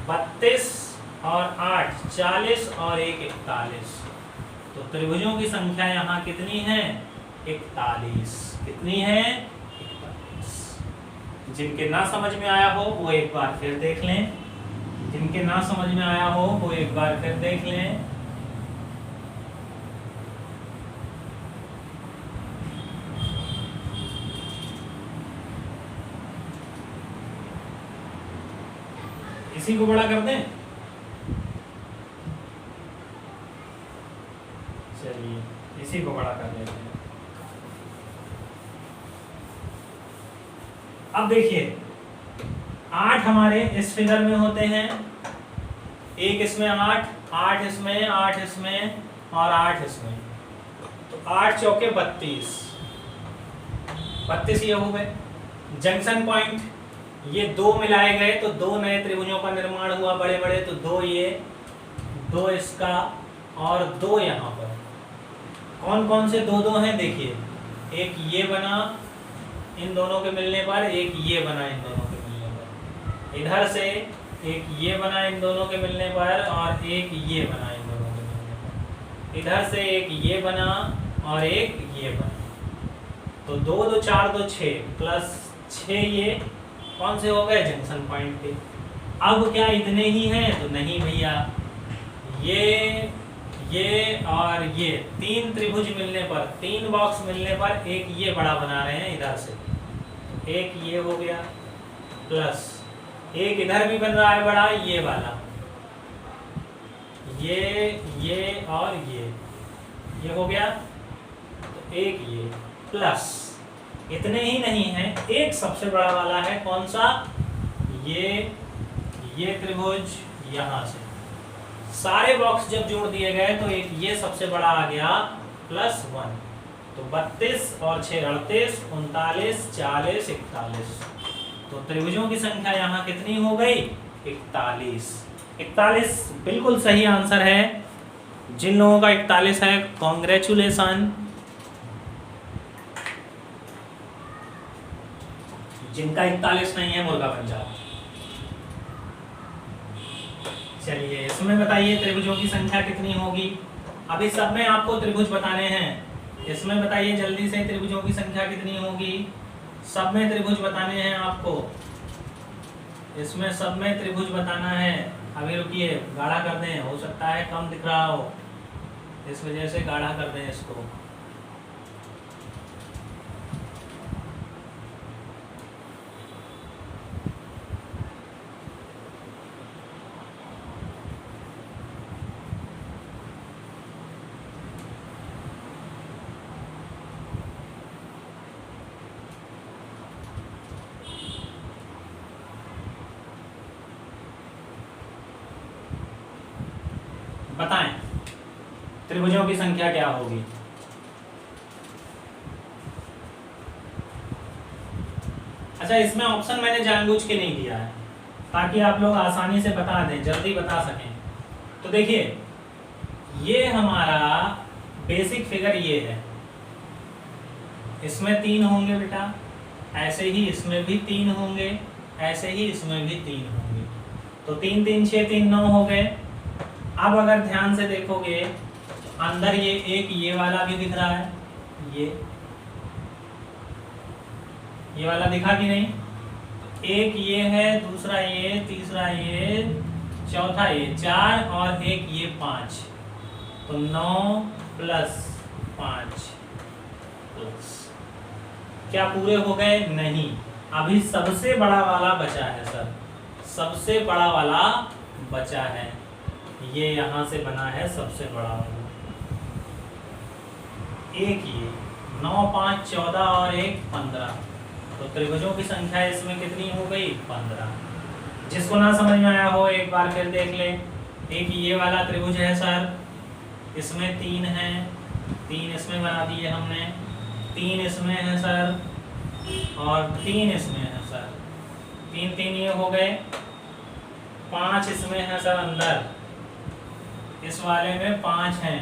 Speaker 1: 32 और 8 40 और 1 41। तो त्रिभुजों की संख्या यहाँ कितनी है? 41। कितनी है? 41। जिनके ना समझ में आया हो वो एक बार फिर देख लें। जिनके ना समझ में आया हो वो एक बार फिर देख लें। इसी को बड़ा कर दें। चलिए इसी को बड़ा कर लेते हैं। अब देखिए 8 हमारे इस फिगर में होते हैं। एक इसमें 8, 8 इसमें, 8 इसमें और 8 इसमें। तो 8 चौके 32, 32 ये हो गए। जंक्शन पॉइंट ये 2 मिलाए गए तो 2 नए त्रिभुजों का निर्माण हुआ, बड़े बड़े। तो 2 ये, 2 इसका और 2 यहाँ पर। कौन कौन से 2 2 हैं? देखिए एक ये बना इन दोनों के मिलने पर, एक ये बना इन दोनों के मिलने पर। इधर से एक ये बना इन दोनों के मिलने पर और एक ये बना इन दोनों के मिलने पर। इधर से एक ये बना और एक ये बना। तो 2 2 4 2 6 प्लस 6 ये कौन से हो गए, जंक्शन पॉइंट के। अब क्या इतने ही हैं, तो नहीं भैया, ये और ये 3 त्रिभुज मिलने पर, 3 बॉक्स मिलने पर एक ये बड़ा बना रहे हैं इधर से, एक ये हो गया, प्लस एक इधर भी बन रहा है बड़ा, ये वाला, ये और ये हो गया, तो एक ये प्लस, इतने ही नहीं है, एक सबसे बड़ा वाला है, कौन सा, ये त्रिभुज यहाँ से। सारे बॉक्स जब जोड़ दिए गए तो एक ये सबसे बड़ा आ गया +1, तो 32 और 6 38, 39, 40, 41, तो त्रिभुजों की संख्या यहाँ कितनी हो गई, 41। 41 बिल्कुल सही आंसर है। जिन लोगों का 41 है, कॉन्ग्रेचुलेसन। जिनका 41 नहीं है, मुर्गा बन जाओ। चलिए इसमें बताइए त्रिभुजों की संख्या कितनी होगी। अभी सब में आपको त्रिभुज बताने हैं, इसमें बताइए जल्दी से त्रिभुजों की संख्या कितनी होगी। सब में त्रिभुज बताने हैं आपको, इसमें सब में त्रिभुज बताना है। अभी रुकिए, गाढ़ा कर दें, हो सकता है कम दिख रहा हो, इस वजह से गाढ़ा कर दें इसको। बताएं त्रिभुजों की संख्या क्या होगी। अच्छा, इसमें ऑप्शन मैंने जानबूझ के नहीं दिया है ताकि आप लोग आसानी से बता दें, जल्दी बता सकें। तो देखिए, ये हमारा बेसिक फिगर ये है, इसमें 3 होंगे बेटा, ऐसे ही इसमें भी 3 होंगे, ऐसे ही इसमें भी 3 होंगे, तो 3 3 6 3 9 हो गए। अब अगर ध्यान से देखोगे, अंदर ये एक ये वाला भी दिख रहा है, ये वाला दिखा कि नहीं, एक ये है, दूसरा ये, तीसरा ये, चौथा ये, 4 और एक ये 5, तो 9 + 5 प्लस, क्या पूरे हो गए, नहीं, अभी सबसे बड़ा वाला बचा है सर, सबसे बड़ा वाला बचा है, ये यहां से बना है सबसे बड़ा वाला, एक ये 9 5 14 और 1 15, तो त्रिभुजों की संख्या इसमें कितनी हो गई, 15। जिसको ना समझ में आया हो एक बार फिर देख ले। एक ये वाला त्रिभुज है सर, इसमें 3 है, 3 इसमें बना दिए हमने, 3 इसमें है सर, और 3 इसमें है सर, 3 3 ये हो गए, 5 इसमें है सर अंदर, इस वाले में 5 हैं,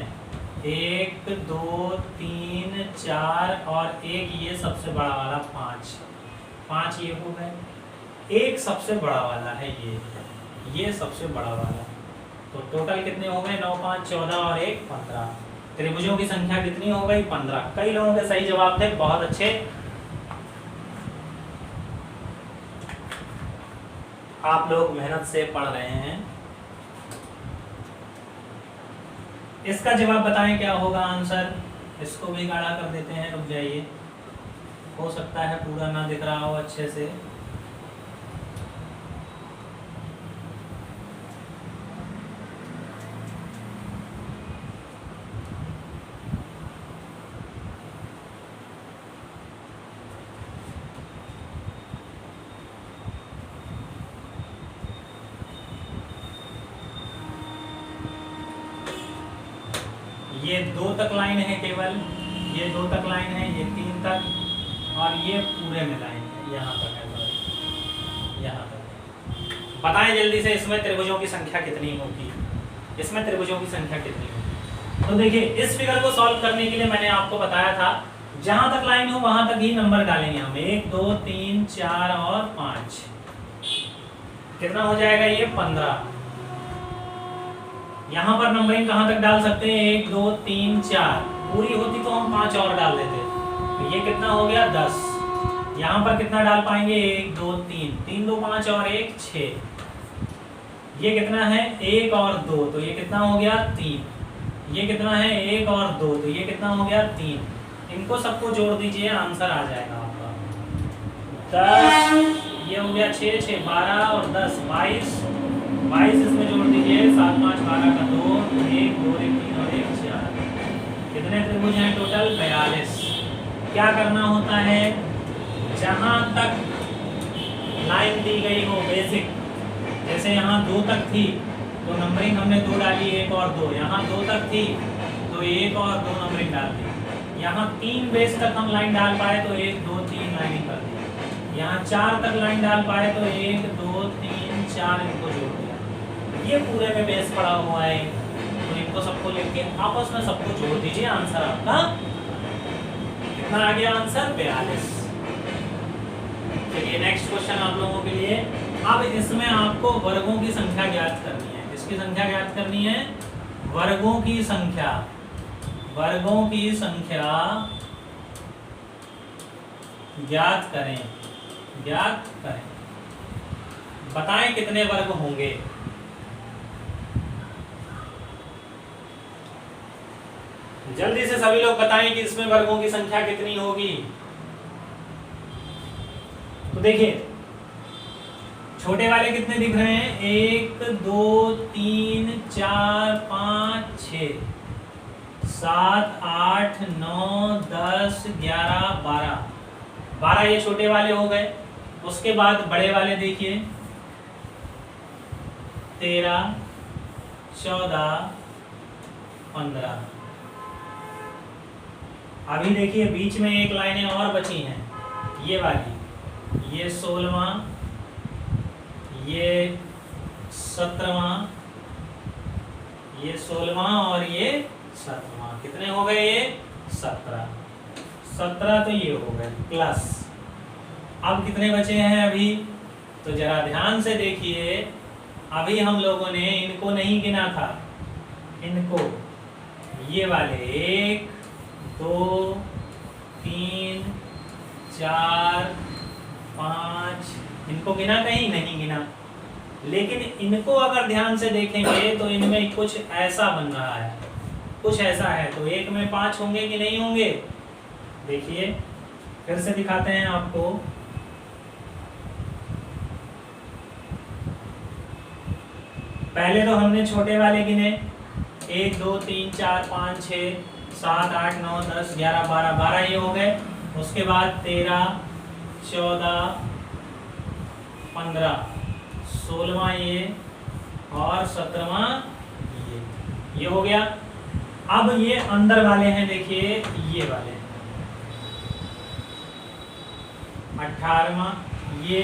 Speaker 1: 1 2 3 4 और एक ये सबसे बड़ा वाला 5 ये हो गए। एक सबसे बड़ा वाला है ये सबसे बड़ा वाला, तो टोटल कितने हो गए, 9 5 14 और 1 15। त्रिभुजों की संख्या कितनी हो गई, 15। कई लोगों के सही जवाब थे, बहुत अच्छे, आप लोग मेहनत से पढ़ रहे हैं। इसका जवाब बताएं क्या होगा आंसर, इसको भी गाढ़ा कर देते हैं, रुक जाइए, हो सकता है पूरा ना दिख रहा हो अच्छे से। ये 2 तक लाइन है केवल, ये 2 तक लाइन है, ये 3 तक, और ये पूरे में लाइन है, यहाँ तक है, सॉरी यहाँ तक। बताएं जल्दी से इसमें त्रिभुजों की संख्या कितनी होगी, इसमें त्रिभुजों की संख्या कितनी होगी। तो देखिए, इस फिगर को सॉल्व करने के लिए मैंने आपको बताया था, जहां तक लाइन हो वहां तक ही नंबर डालेंगे हम, 1 2 3 4 और 5, कितना हो जाएगा ये 15। यहाँ पर नंबरिंग कहाँ तक डाल सकते हैं, 1 2 3 4, पूरी होती तो हम 5 और डाल देते, तो ये कितना हो गया 10। यहाँ पर कितना डाल पाएंगे, 1 2 3, 3 2 5 और 1 6। ये कितना है, 1 और 2, तो ये कितना हो गया 3। ये कितना है, 1 और 2, तो ये कितना हो गया 3। इनको सबको जोड़ दीजिए, आंसर आ जाएगा आपका 10। ये हो गया 6 6 12 और 10 22। 22 इसमें जोड़ दीजिए, 7 5 12 का 2, 1 2 1 3 और 1 4। कितने त्रिभुज हैं टोटल, 42। क्या करना होता है, जहां तक लाइन दी गई हो बेसिक, जैसे यहाँ 2 तक थी तो नंबरिंग हमने 2 डाली, 1 और 2। यहाँ 2 तक थी तो 1 और 2 नंबरिंग डाल दी। यहाँ 3 बेस तक हम लाइन डाल पाए तो 1 2 3 लाइनिंग कर दी। यहाँ 4 तक लाइन डाल पाए तो 1 2 3 4 इनको जोड़ दिया। ये पूरे में बेस पड़ा हुआ है, तो इनको सबको लेके आपस में सबको जोड़ दीजिए, आंसर आपका कितना आ गया, आंसर 42। चलिए नेक्स्ट क्वेश्चन आप लोगों के लिए। अब इसमें आपको वर्गों की संख्या ज्ञात करनी है। किसकी संख्या ज्ञात करनी है, वर्गों की संख्या। वर्गों की संख्या ज्ञात करें, ज्ञात करें। बताएं कितने वर्ग होंगे। जल्दी से सभी लोग बताएं कि इसमें वर्गों की संख्या कितनी होगी। तो देखिए छोटे वाले कितने दिख रहे हैं, 1 2 3 4 5 6 7 8 9 10 11 12। 12 ये छोटे वाले हो गए। उसके बाद बड़े वाले देखिए 13 14 15। अभी देखिए बीच में एक लाइनें और बची हैं, ये वाली, ये 16वां, ये 17वां, ये 16वां और ये 17वां। कितने हो गए ये, 17। 17 तो ये हो गए प्लस। अब कितने बचे हैं अभी, तो जरा ध्यान से देखिए। अभी हम लोगों ने इनको नहीं गिना था, इनको, ये वाले 1 2 3 4 5, इनको गिना कहीं नहीं गिना। लेकिन इनको अगर ध्यान से देखेंगे तो इनमें कुछ ऐसा बन रहा है, कुछ ऐसा है। तो एक में 5 होंगे कि नहीं होंगे, देखिए फिर से दिखाते हैं आपको। पहले तो हमने छोटे वाले गिने, 1 2 3 4 5 6 7 8 9 10 11 12। 12 ये हो गए। उसके बाद 13 14 15, 16वां ये और 17वां ये हो गया। अब ये अंदर वाले हैं, देखिए ये वाले 18वां, ये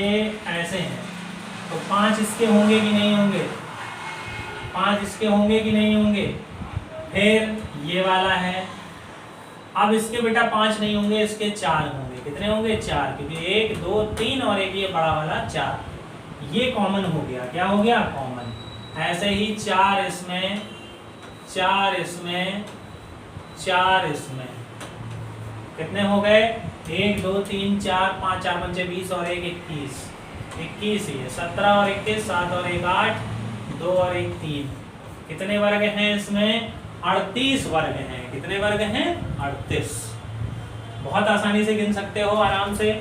Speaker 1: ऐसे हैं। तो 5 इसके होंगे कि नहीं होंगे, 5 इसके होंगे कि नहीं होंगे। फिर ये वाला है, अब इसके बेटा 5 नहीं होंगे, इसके 4 होंगे। कितने होंगे, 4, क्योंकि 1 2 3 और एक ये बड़ा वाला 4। ये कॉमन हो गया, क्या हो गया, कॉमन। ऐसे ही 4 इसमें, 4 इसमें, 4 इसमें। कितने हो गए, 1 2 3 4 5, 4 पंचे 20 और 1 21। 21 ये 17 और 21, 7 और 1 8, 2 और 1 3। कितने वर्ग हैं इसमें, 38 वर्ग हैं। कितने वर्ग हैं, 38। बहुत आसानी से गिन सकते हो, आराम से।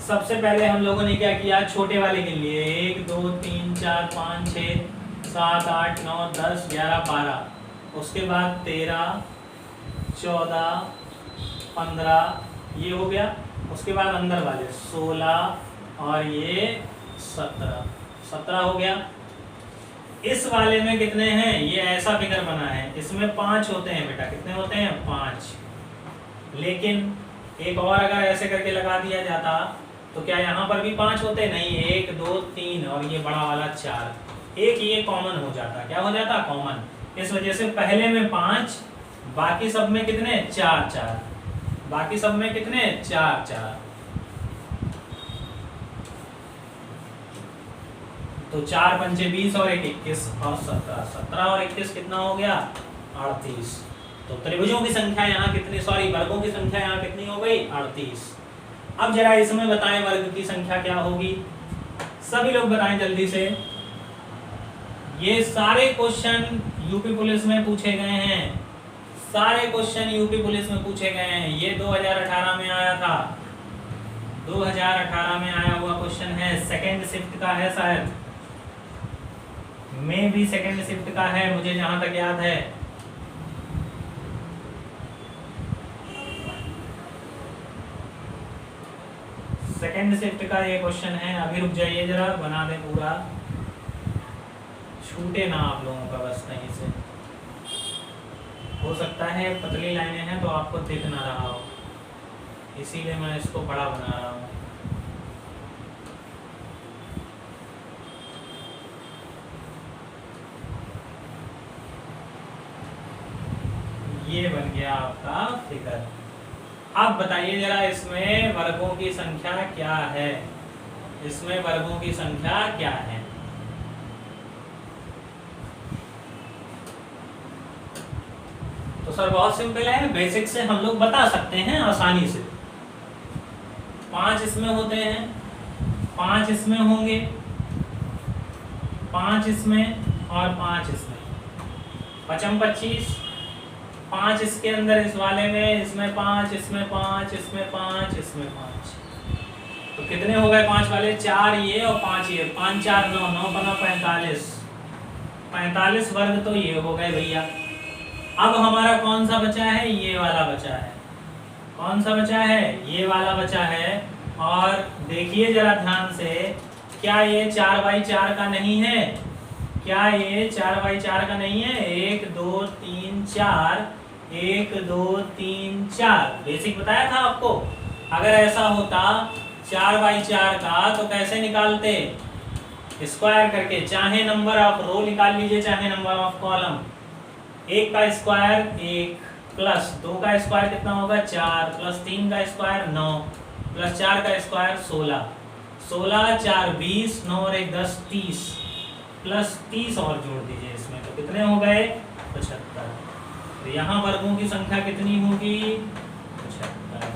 Speaker 1: सबसे पहले हम लोगों ने क्या किया, छोटे वाले गिन लिए, 1 2 3 4 5 6 7 8 9 10 11 12। उसके बाद 13 14 15 ये हो गया। उसके बाद अंदर वाले 16 और ये 17 हो गया। इस वाले में कितने हैं, ये ऐसा फिगर बना है, इसमें 5 होते हैं बेटा। कितने होते हैं, 5। लेकिन एक और अगर ऐसे करके लगा दिया जाता तो क्या यहाँ पर भी 5 होते, नहीं, 1 2 3 और ये बड़ा वाला 4। एक ये कॉमन हो जाता, क्या हो जाता, कॉमन। इस वजह से पहले में 5, बाकी सब में कितने, 4 4, बाकी सब में कितने, 4 4। तो 4 पंचे 20 और 1 21 और 17, 17 और 21 कितना हो गया, 38। तो त्रिभुजों की संख्या यहाँ कितनी, सॉरी वर्गों की संख्या यहाँ कितनी हो गई, 38। अब जरा इसमें बताएं वर्ग की संख्या क्या होगी, सभी लोग बताएं जल्दी से। ये सारे क्वेश्चन यूपी पुलिस में पूछे गए हैं, सारे क्वेश्चन यूपी पुलिस में पूछे गए हैं। ये 2018 में आया था, 2018 में आया हुआ क्वेश्चन है, सेकंड शिफ्ट का है, शायद में भी सेकंड शिफ्ट का है, मुझे जहां तक याद है। सेकंड शिफ्ट का ये क्वेश्चन है। अभी रुक जाइए जरा, बना दें पूरा, छूटे ना आप लोगों का बस कहीं से। हो सकता है पतली लाइनें हैं तो आपको दिख ना रहा हो, इसीलिए मैं इसको बड़ा बना रहा हूँ। ये बन गया आपका फिगर। अब बताइए जरा इसमें वर्गों की संख्या क्या है, इसमें वर्गों की संख्या क्या है। तो सर बहुत सिंपल है, बेसिक से हम लोग बता सकते हैं आसानी से। 5 इसमें होते हैं, 5 इसमें होंगे, 5 इसमें और 5 इसमें, 5 25, 5 इसके अंदर इस वाले में, इसमें 5, इसमें 5, इसमें 5, इसमें 5। तो कितने हो गए 5 वाले, 4 ये और 5 ये, 5 4 9, 9 बना 45, 45 वर्ग तो ये हो गए भैया। अब हमारा कौन सा बचा है, ये वाला बचा है। कौन सा बचा है, ये वाला बचा है। और देखिए जरा ध्यान से, क्या ये 4/4 का नहीं है, क्या ये 4/4 का नहीं है। 1 2 3 4, 1 2 3 4, बेसिक बताया था आपको। अगर ऐसा होता 4/4 का तो कैसे निकालते, स्क्वायर करके, चाहे नंबर ऑफ रो निकाल लीजिए चाहे नंबर ऑफ कॉलम। 1 का स्क्वायर 1, प्लस 2 का स्क्वायर कितना होगा 4, प्लस 3 का स्क्वायर 9, प्लस 4 का स्क्वायर 16, 16 4 20, 9 और 1 10 30, प्लस 30 और जोड़ दीजिए इसमें, तो कितने हो गए 75। तो यहाँ वर्गों की संख्या कितनी होगी 75।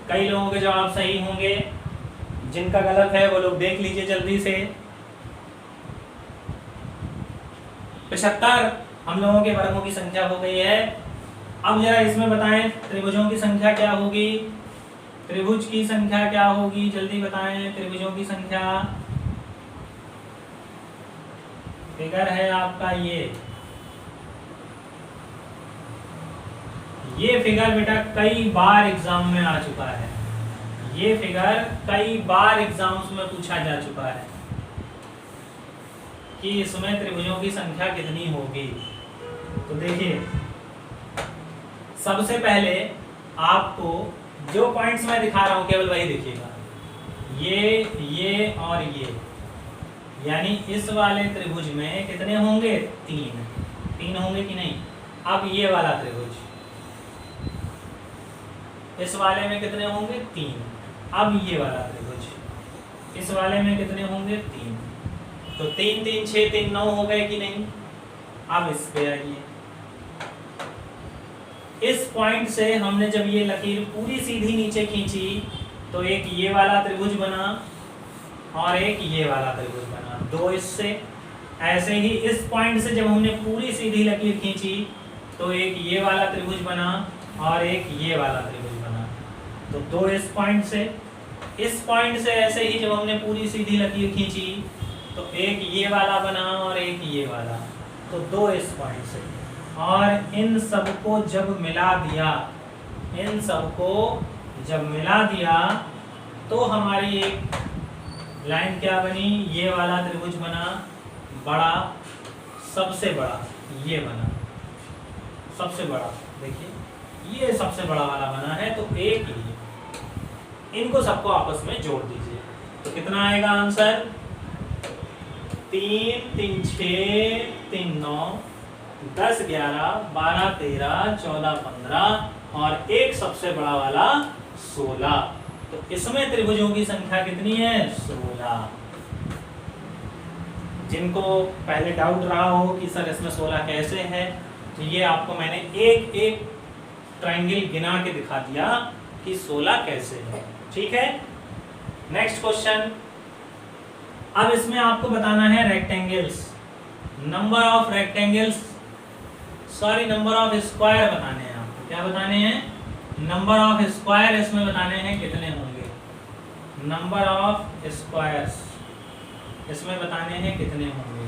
Speaker 1: कई लोगों के जवाब सही होंगे, जिनका गलत है वो लोग देख लीजिए जल्दी से। 75 हम लोगों के वर्गों की संख्या हो गई है। अब जरा इसमें बताएं त्रिभुजों की संख्या क्या होगी, त्रिभुज की संख्या क्या होगी, जल्दी बताएं त्रिभुजों की संख्या। फिगर है आपका ये फिगर बेटा कई बार एग्जाम में आ चुका है, ये फिगर कई बार एग्जाम्स में पूछा जा चुका है कि इसमें त्रिभुजों की संख्या कितनी होगी। तो देखिए सबसे पहले आपको जो पॉइंट्स मैं दिखा रहा हूं केवल वही देखिएगा, ये और ये, यानी इस वाले त्रिभुज में कितने होंगे 3 होंगे कि नहीं। अब ये वाला त्रिभुज, इस वाले में कितने होंगे 3। अब ये वाला त्रिभुज, इस वाले में कितने होंगे 3। तो 3 3 6 3 9 हो गए कि नहीं। अब इस पे आइए, इस पॉइंट से हमने जब ये लकीर पूरी सीधी नीचे खींची तो एक ये वाला त्रिभुज बना और एक ये वाला त्रिभुज बना, 2 इससे। ऐसे ही इस पॉइंट से जब हमने पूरी सीधी लकीर खींची तो एक ये वाला त्रिभुज बना और एक ये वाला त्रिभुज बना, तो 2 इस पॉइंट से। इस पॉइंट से ऐसे ही जब हमने पूरी सीधी लकीर खींची तो एक ये वाला बना और एक ये वाला, तो 2 इस पॉइंट से। और इन सबको जब मिला दिया, इन सबको जब मिला दिया तो हमारी एक लाइन क्या बनी, ये वाला त्रिभुज बना बड़ा, सबसे बड़ा ये बना, सबसे बड़ा। देखिए ये सबसे बड़ा वाला बना है, तो एक ही, इनको सबको आपस में जोड़ दीजिए तो कितना आएगा आंसर 3 3 6 3 9 10 11 12 13 14 15 और एक सबसे बड़ा वाला 16। तो इसमें त्रिभुजों की संख्या कितनी है 16। जिनको पहले डाउट रहा हो कि सर इसमें 16 कैसे है, तो ये आपको मैंने एक एक ट्रायंगल गिना के दिखा दिया कि 16 कैसे है। ठीक है। नेक्स्ट क्वेश्चन, अब इसमें आपको बताना है rectangles, number of rectangles, sorry number of square बताने हैं आपको। क्या बताने हैं? नंबर ऑफ स्क्वायर इसमें बताने हैं कितने होंगे, नंबर ऑफ स्क्वायर्स इसमें बताने हैं कितने होंगे।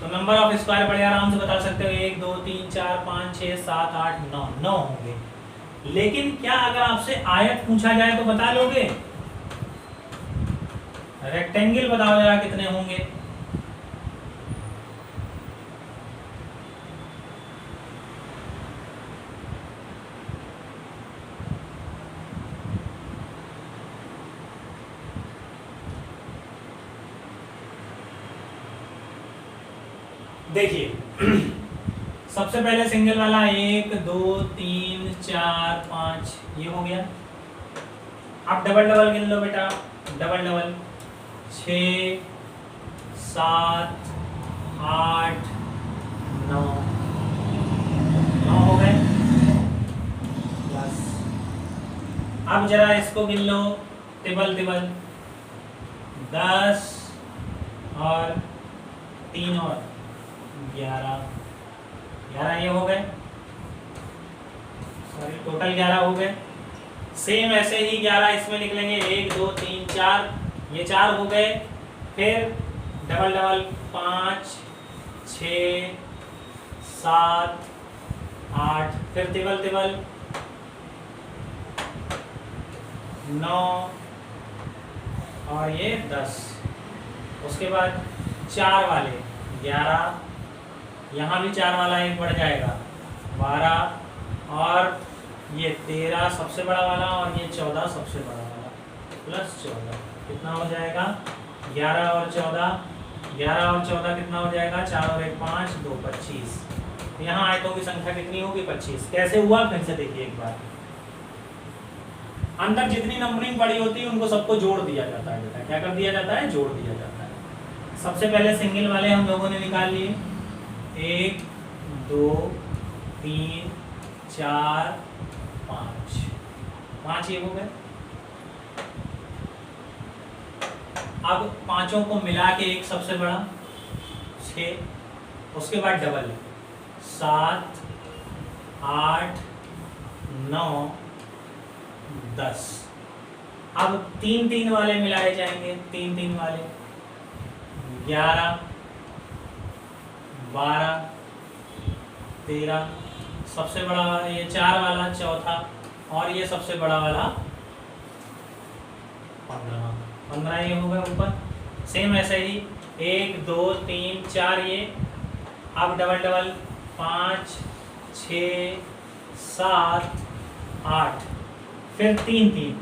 Speaker 1: तो नंबर ऑफ स्क्वायर बड़े आराम से बता सकते हो, 1 2 3 4 5 6 7 8 9, 9 होंगे। लेकिन क्या अगर आपसे आयत पूछा जाए तो बता लोगे? रेक्टेंगल बताओ जरा कितने होंगे। देखिए सबसे पहले सिंगल वाला 1 2 3 4 5 ये हो गया। अब डबल डबल गिन लो बेटा, डबल डबल 6 7 8 9, 9 हो गए। बस अब जरा इसको गिन लो, टिबल टिबल 10 और 3 और 11, 11 ये हो गए, सॉरी टोटल 11 हो गए। सेम ऐसे ही 11 इसमें निकलेंगे, 1 2 3 4, ये 4 हो गए। फिर डबल डबल 5 6 7 8, फिर टिबल टिबल 9 और ये 10। उसके बाद 4 वाले 11, यहाँ भी 4 वाला एक बढ़ जाएगा 12, और ये 13 सबसे बड़ा वाला, और ये 14 सबसे बड़ा वाला, प्लस 14 कितना हो जाएगा? 11 और 14, 11 और 14 कितना हो जाएगा? 4 और 1 5, 2 25। यहाँ आयतों की संख्या कितनी होगी? 25। कैसे हुआ फिर से देखिए एक बार। अंदर जितनी नंबरिंग पड़ी होती है उनको सबको जोड़ दिया जाता है बेटा। क्या कर दिया जाता है? जोड़ दिया जाता है। सबसे पहले सिंगल वाले हम लोगों ने निकाल लिए, 1 2 3 4 5, 5 ये हो गए। अब पांचों को मिला के एक सबसे बड़ा 6, उसके बाद डबल 7 8 9 10। अब 3 3 वाले मिलाए जाएंगे, 3 3 वाले 11 12 13, सबसे बड़ा ये 4 वाला चौथा, और ये सबसे बड़ा वाला 15, 15 ये हो गए ऊपर। सेम ऐसे ही 1 2 3 4 ये। अब डबल डबल 5 6 7 8, फिर 3 3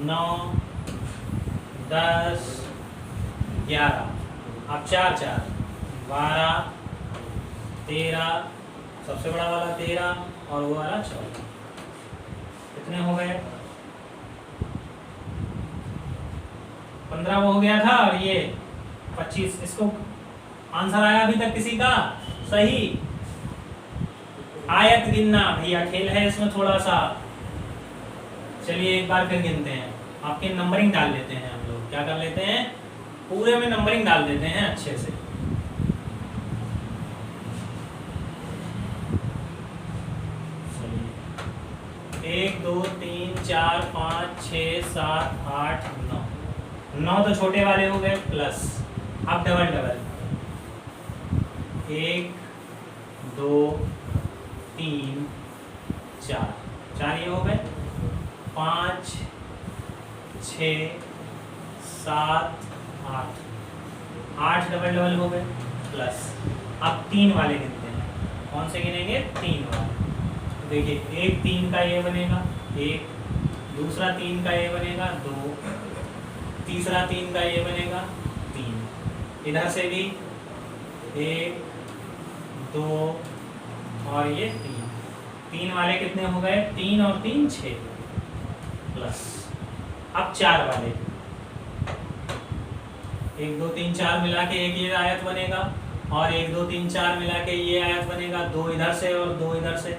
Speaker 1: 9 10 11, अब 4 4 12 13, सबसे बड़ा वाला 13 और वो वाला 14। कितने हो गए? 15 वो हो गया था, और ये 25। इसको आंसर आया अभी तक किसी का? सही। आयत गिनना भैया खेल है इसमें थोड़ा सा। चलिए एक बार फिर गिनते हैं, आपकी नंबरिंग डाल लेते हैं हम लोग। क्या कर लेते हैं? पूरे में नंबरिंग डाल देते हैं अच्छे से। चलिए 1 2 3 4 5 6 7 8 9, 9 तो छोटे वाले हो गए, प्लस अब डबल डबल 1 2 3 4, 4 ये हो गए, 5 6 7 8, 8 डबल डबल हो गए, प्लस अब 3 वाले गिनते हैं। कौन से गिनेंगे? 3 वाले। देखिए एक 3 का ये बनेगा 1, दूसरा 3 का ये बनेगा 2, तीसरा 3 का ये बनेगा 3, इधर से भी 1 2 और ये 3, 3 वाले कितने हो गए? 3 और 3 6, प्लस अब 4 वाले 1 2 3 4 मिला के एक ये आयत बनेगा, और 1 2 3 4 मिला के ये आयत बनेगा, 2 इधर से और 2 इधर से,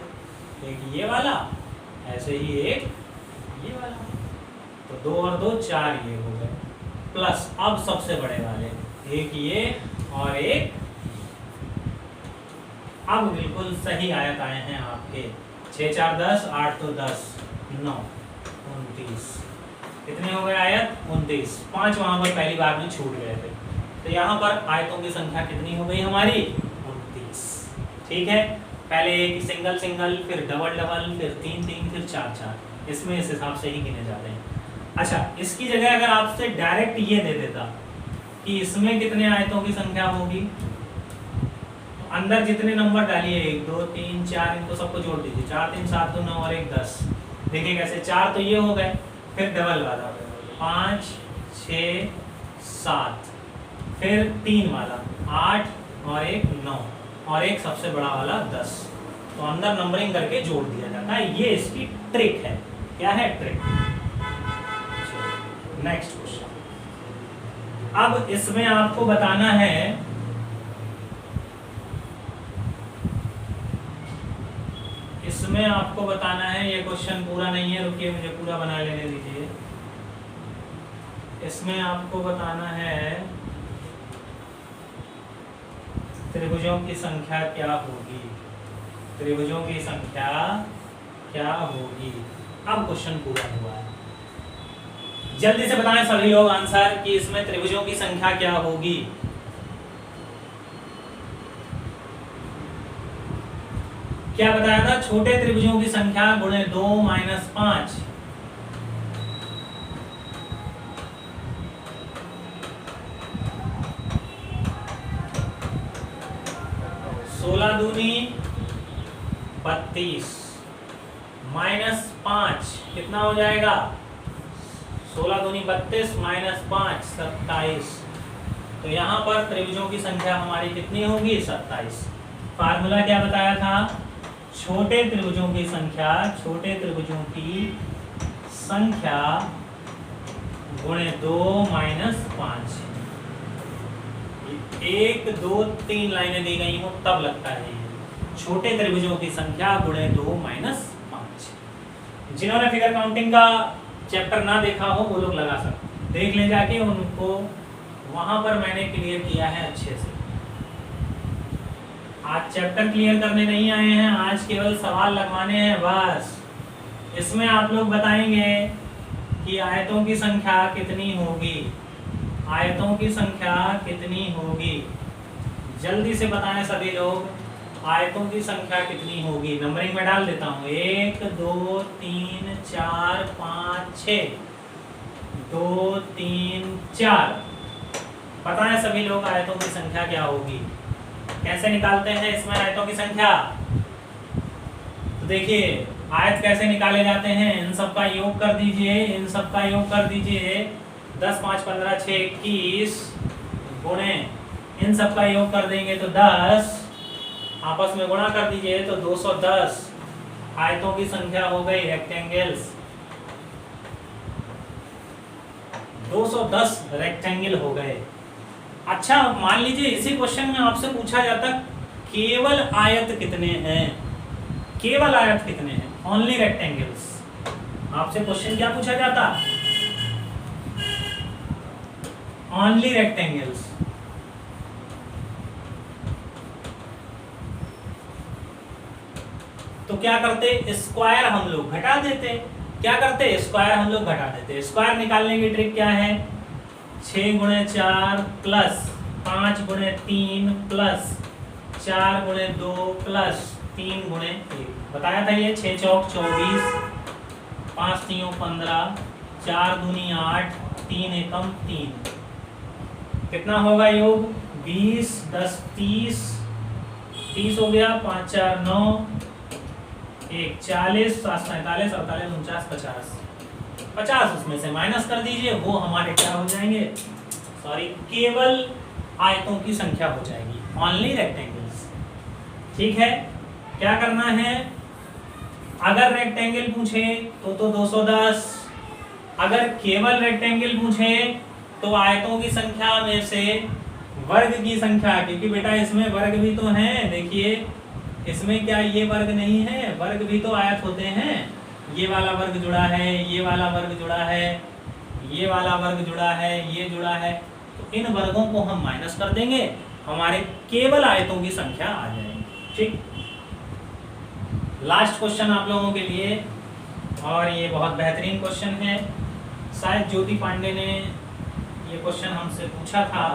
Speaker 1: एक ये वाला, ऐसे ही एक ये वाला, तो 2 और 2 4 ये हो गए, प्लस अब सबसे बड़े वाले एक ये और एक, अब बिल्कुल सही आयत आए हैं आपके 6 4 10, 8 तो 10 9 29, कितने हो गए आयत 29, 5 वहां पर पहली बार में छूट गए थे, तो यहाँ पर आयतों की संख्या कितनी हो गई हमारी 29। ठीक है, पहले एक सिंगल सिंगल, फिर डबल डबल, फिर 3 3, फिर 4 4, इसमें इस हिसाब से ही गिने जाते हैं। अच्छा, इसकी जगह अगर आपसे डायरेक्ट ये दे देता कि इसमें कितने आयतों की संख्या होगी, तो अंदर जितने नंबर डालिए 1 2 3 4, इनको सबको जोड़ दीजिए, 4 3 7 2 9 और 1 10, देखिए कैसे 4 तो ये हो गए, फिर डबल वाला 5 6 7, फिर 3 वाला 8 और 1 9, और एक सबसे बड़ा वाला 10, तो अंदर नंबरिंग करके जोड़ दिया जाता है। ये इसकी ट्रिक है। क्या है ट्रिक? नेक्स्ट क्वेश्चन, अब इसमें आपको बताना है ये क्वेश्चन पूरा नहीं है, रुकिए मुझे पूरा बना लेने दीजिए। इसमें आपको बताना है त्रिभुजों की संख्या क्या होगी, त्रिभुजों की संख्या क्या होगी। अब क्वेश्चन पूरा हुआ है, जल्दी से बताएं सभी लोग आंसर कि इसमें त्रिभुजों की संख्या क्या होगी। क्या बताया था? छोटे त्रिभुजों की संख्या गुणे 2 माइनस 5, 16 दूनी 32 माइनस 5 कितना हो जाएगा? 16 दूनी 32 माइनस 5 27। तो यहाँ पर त्रिभुजों की संख्या हमारी कितनी होगी? 27। फार्मूला क्या बताया था? छोटे त्रिभुजों की संख्या गुणे 2 माइनस 5। 1 2 3 लाइनें दी गई हो तब लगता है ये छोटे त्रिभुजों की संख्या गुणे 2 माइनस 5। जिन्होंने फिगर काउंटिंग का चैप्टर ना देखा हो वो लोग लगा सकते, देख ले जाके, उनको वहां पर मैंने क्लियर किया है अच्छे से। आज चैप्टर क्लियर करने नहीं आए हैं, आज केवल सवाल लगवाने हैं बस। इसमें आप लोग बताएंगे कि आयतों की संख्या कितनी होगी, आयतों की संख्या कितनी होगी। जल्दी से बताएं सभी लोग, आयतों की संख्या कितनी होगी। नंबरिंग में डाल देता हूँ, 1 2 3 4 5 6, 2 3 4। बताएं सभी लोग आयतों की संख्या क्या होगी। कैसे निकालते हैं इसमें आयतों की संख्या? तो देखिए आयत कैसे निकाले जाते हैं, इन सब का योग कर दीजिए, इन सब का योग कर दीजिए। 10 5 15 6 21 गुणे इन सब का योग कर देंगे तो 10, आपस में गुणा कर दीजिए तो 210 आयतों की संख्या हो गई, रेक्टेंगल्स। 210 रेक्टेंगल हो गए। अच्छा मान लीजिए इसी क्वेश्चन में आपसे पूछा जाता केवल आयत कितने हैं, केवल आयत कितने हैं, ओनली रेक्टेंगल्स। आपसे क्वेश्चन क्या पूछा जाता? Only rectangles. तो क्या करते? स्क्वायर हम लोग घटा देते। क्या करते? स्क्वायर हम लोग घटा देते। स्क्वायर निकालने की ट्रिक क्या है? 6 गुणे 4 प्लस 5 गुणे 3 प्लस 4 गुणे 2 प्लस 3 गुणे 1। बताया था ये 6 चौक 24, 5 3 15, 4 दूनी 8, 3 एकम 3। कितना होगा योग? 20 10 30, 30 हो गया, 5 4 9, 1 40, 7 45, 48 49 50। 50 उसमें से माइनस कर दीजिए, वो हमारे क्या हो जाएंगे? सॉरी, केवल आयतों की संख्या हो जाएगी, ओनली रेक्टेंगल्स। ठीक है, क्या करना है? अगर रेक्टेंगल पूछे तो 210, अगर केवल रेक्टेंगल पूछे तो आयतों की संख्या में से वर्ग की संख्या, क्योंकि बेटा इसमें वर्ग भी तो हैं। देखिए इसमें क्या ये वर्ग नहीं है, वर्ग भी तो आयत होते हैं। ये वाला वर्ग जुड़ा है, ये वाला वर्ग जुड़ा है, ये वाला वर्ग जुड़ा है, ये जुड़ा है, तो इन वर्गों को हम माइनस कर देंगे, हमारे केवल आयतों की संख्या आ जाएगी। ठीक, लास्ट क्वेश्चन आप लोगों के लिए, और ये बहुत बेहतरीन क्वेश्चन है। शायद ज्योति पांडे ने ये क्वेश्चन हमसे पूछा था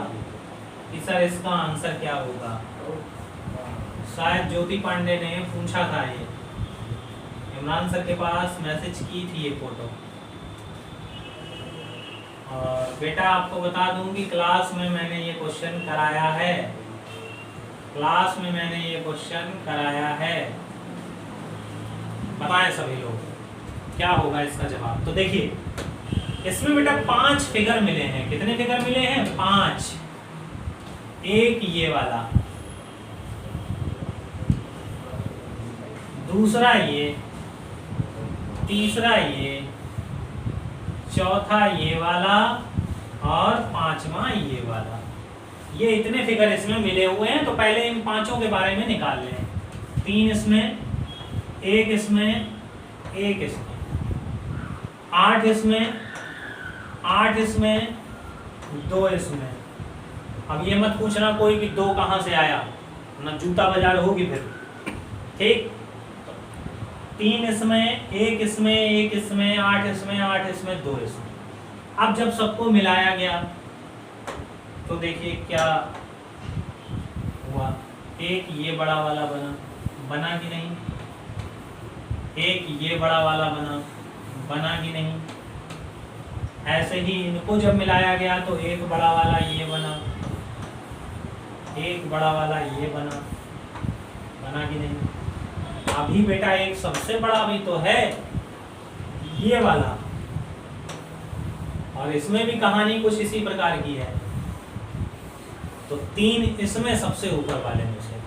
Speaker 1: कि सर इसका आंसर क्या होगा। शायद ज्योति पांडे ने पूछा था, ये इमरान सर के पास मैसेज की थी ये फोटो। और बेटा आपको बता दूं कि क्लास में मैंने ये क्वेश्चन कराया है, क्लास में मैंने ये क्वेश्चन कराया है। बताएं सभी लोग क्या होगा इसका जवाब। तो देखिए इसमें बेटा 5 फिगर मिले हैं। कितने फिगर मिले हैं? 5। एक ये वाला, दूसरा ये, तीसरा ये, चौथा ये वाला और पांचवा ये वाला। ये इतने फिगर इसमें मिले हुए हैं। तो पहले इन पांचों के बारे में निकाल लें। 3 इसमें, 1 इसमें, 1 इसमें, 8 इसमें, 8 इसमें, 2 इसमें। अब ये मत पूछना कोई भी 2 कहाँ से आया, ना जूता बाजार होगी फिर। ठीक, 3 इसमें, 1 इसमें, 1 इसमें, 8 इसमें, 8 इसमें, 2 इसमें। अब जब सबको मिलाया गया तो देखिए क्या हुआ। एक ये बड़ा वाला बना कि नहीं? एक ये बड़ा वाला बना कि नहीं? ऐसे ही इनको जब मिलाया गया तो एक बड़ा वाला ये बना, एक बड़ा वाला ये बना कि नहीं? अभी बेटा एक सबसे बड़ा भी तो है ये वाला, और इसमें भी कहानी कुछ इसी प्रकार की है। तो 3 इसमें सबसे ऊपर वाले में से।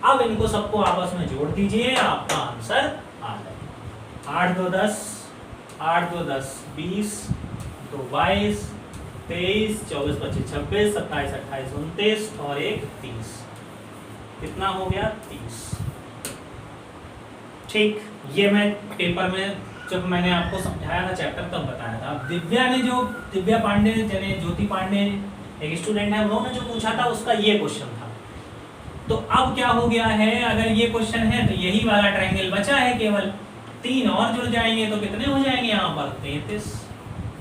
Speaker 1: अब इनको सबको आपस में जोड़ दीजिए, आपका आंसर आ जाए। 8 2 10, 8 2 10 20, 2 22, 23, 24 25 26, 27 28 29 और 1 30। कितना हो गया? 30। ठीक, ये मैं पेपर में जब मैंने आपको समझाया था चैप्टर तब बताया था। दिव्या पांडे यानी ज्योति पांडे एक स्टूडेंट है, उन्होंने जो पूछा था उसका ये क्वेश्चन था। तो अब क्या हो गया है, अगर ये क्वेश्चन है तो यही वाला ट्रायंगल बचा है, केवल 3 और जुड़ जाएंगे तो कितने हो जाएंगे यहाँ पर? 33।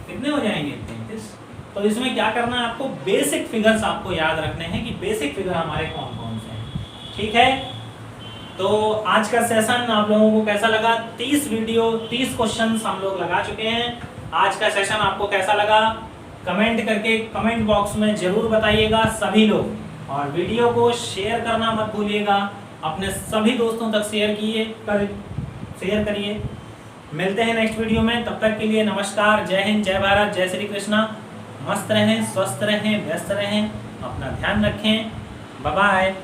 Speaker 1: कितने हो जाएंगे? 33। तो इसमें क्या करना है आपको? बेसिक फिगर्स आपको याद रखने हैं कि बेसिक फिगर हमारे कौन कौन से हैं। ठीक है, तो आज का सेशन आप लोगों को कैसा लगा? 30 क्वेश्चंस हम लोग लगा चुके हैं। आज का सेशन आपको कैसा लगा कमेंट करके कमेंट बॉक्स में जरूर बताइएगा सभी लोग। और वीडियो को शेयर करना मत भूलिएगा, अपने सभी दोस्तों तक शेयर करिए। मिलते हैं नेक्स्ट वीडियो में, तब तक के लिए नमस्कार। जय हिंद, जय भारत, जय श्री कृष्णा। मस्त रहें, स्वस्थ रहें, व्यस्त रहें, अपना ध्यान रखें। Bye bye.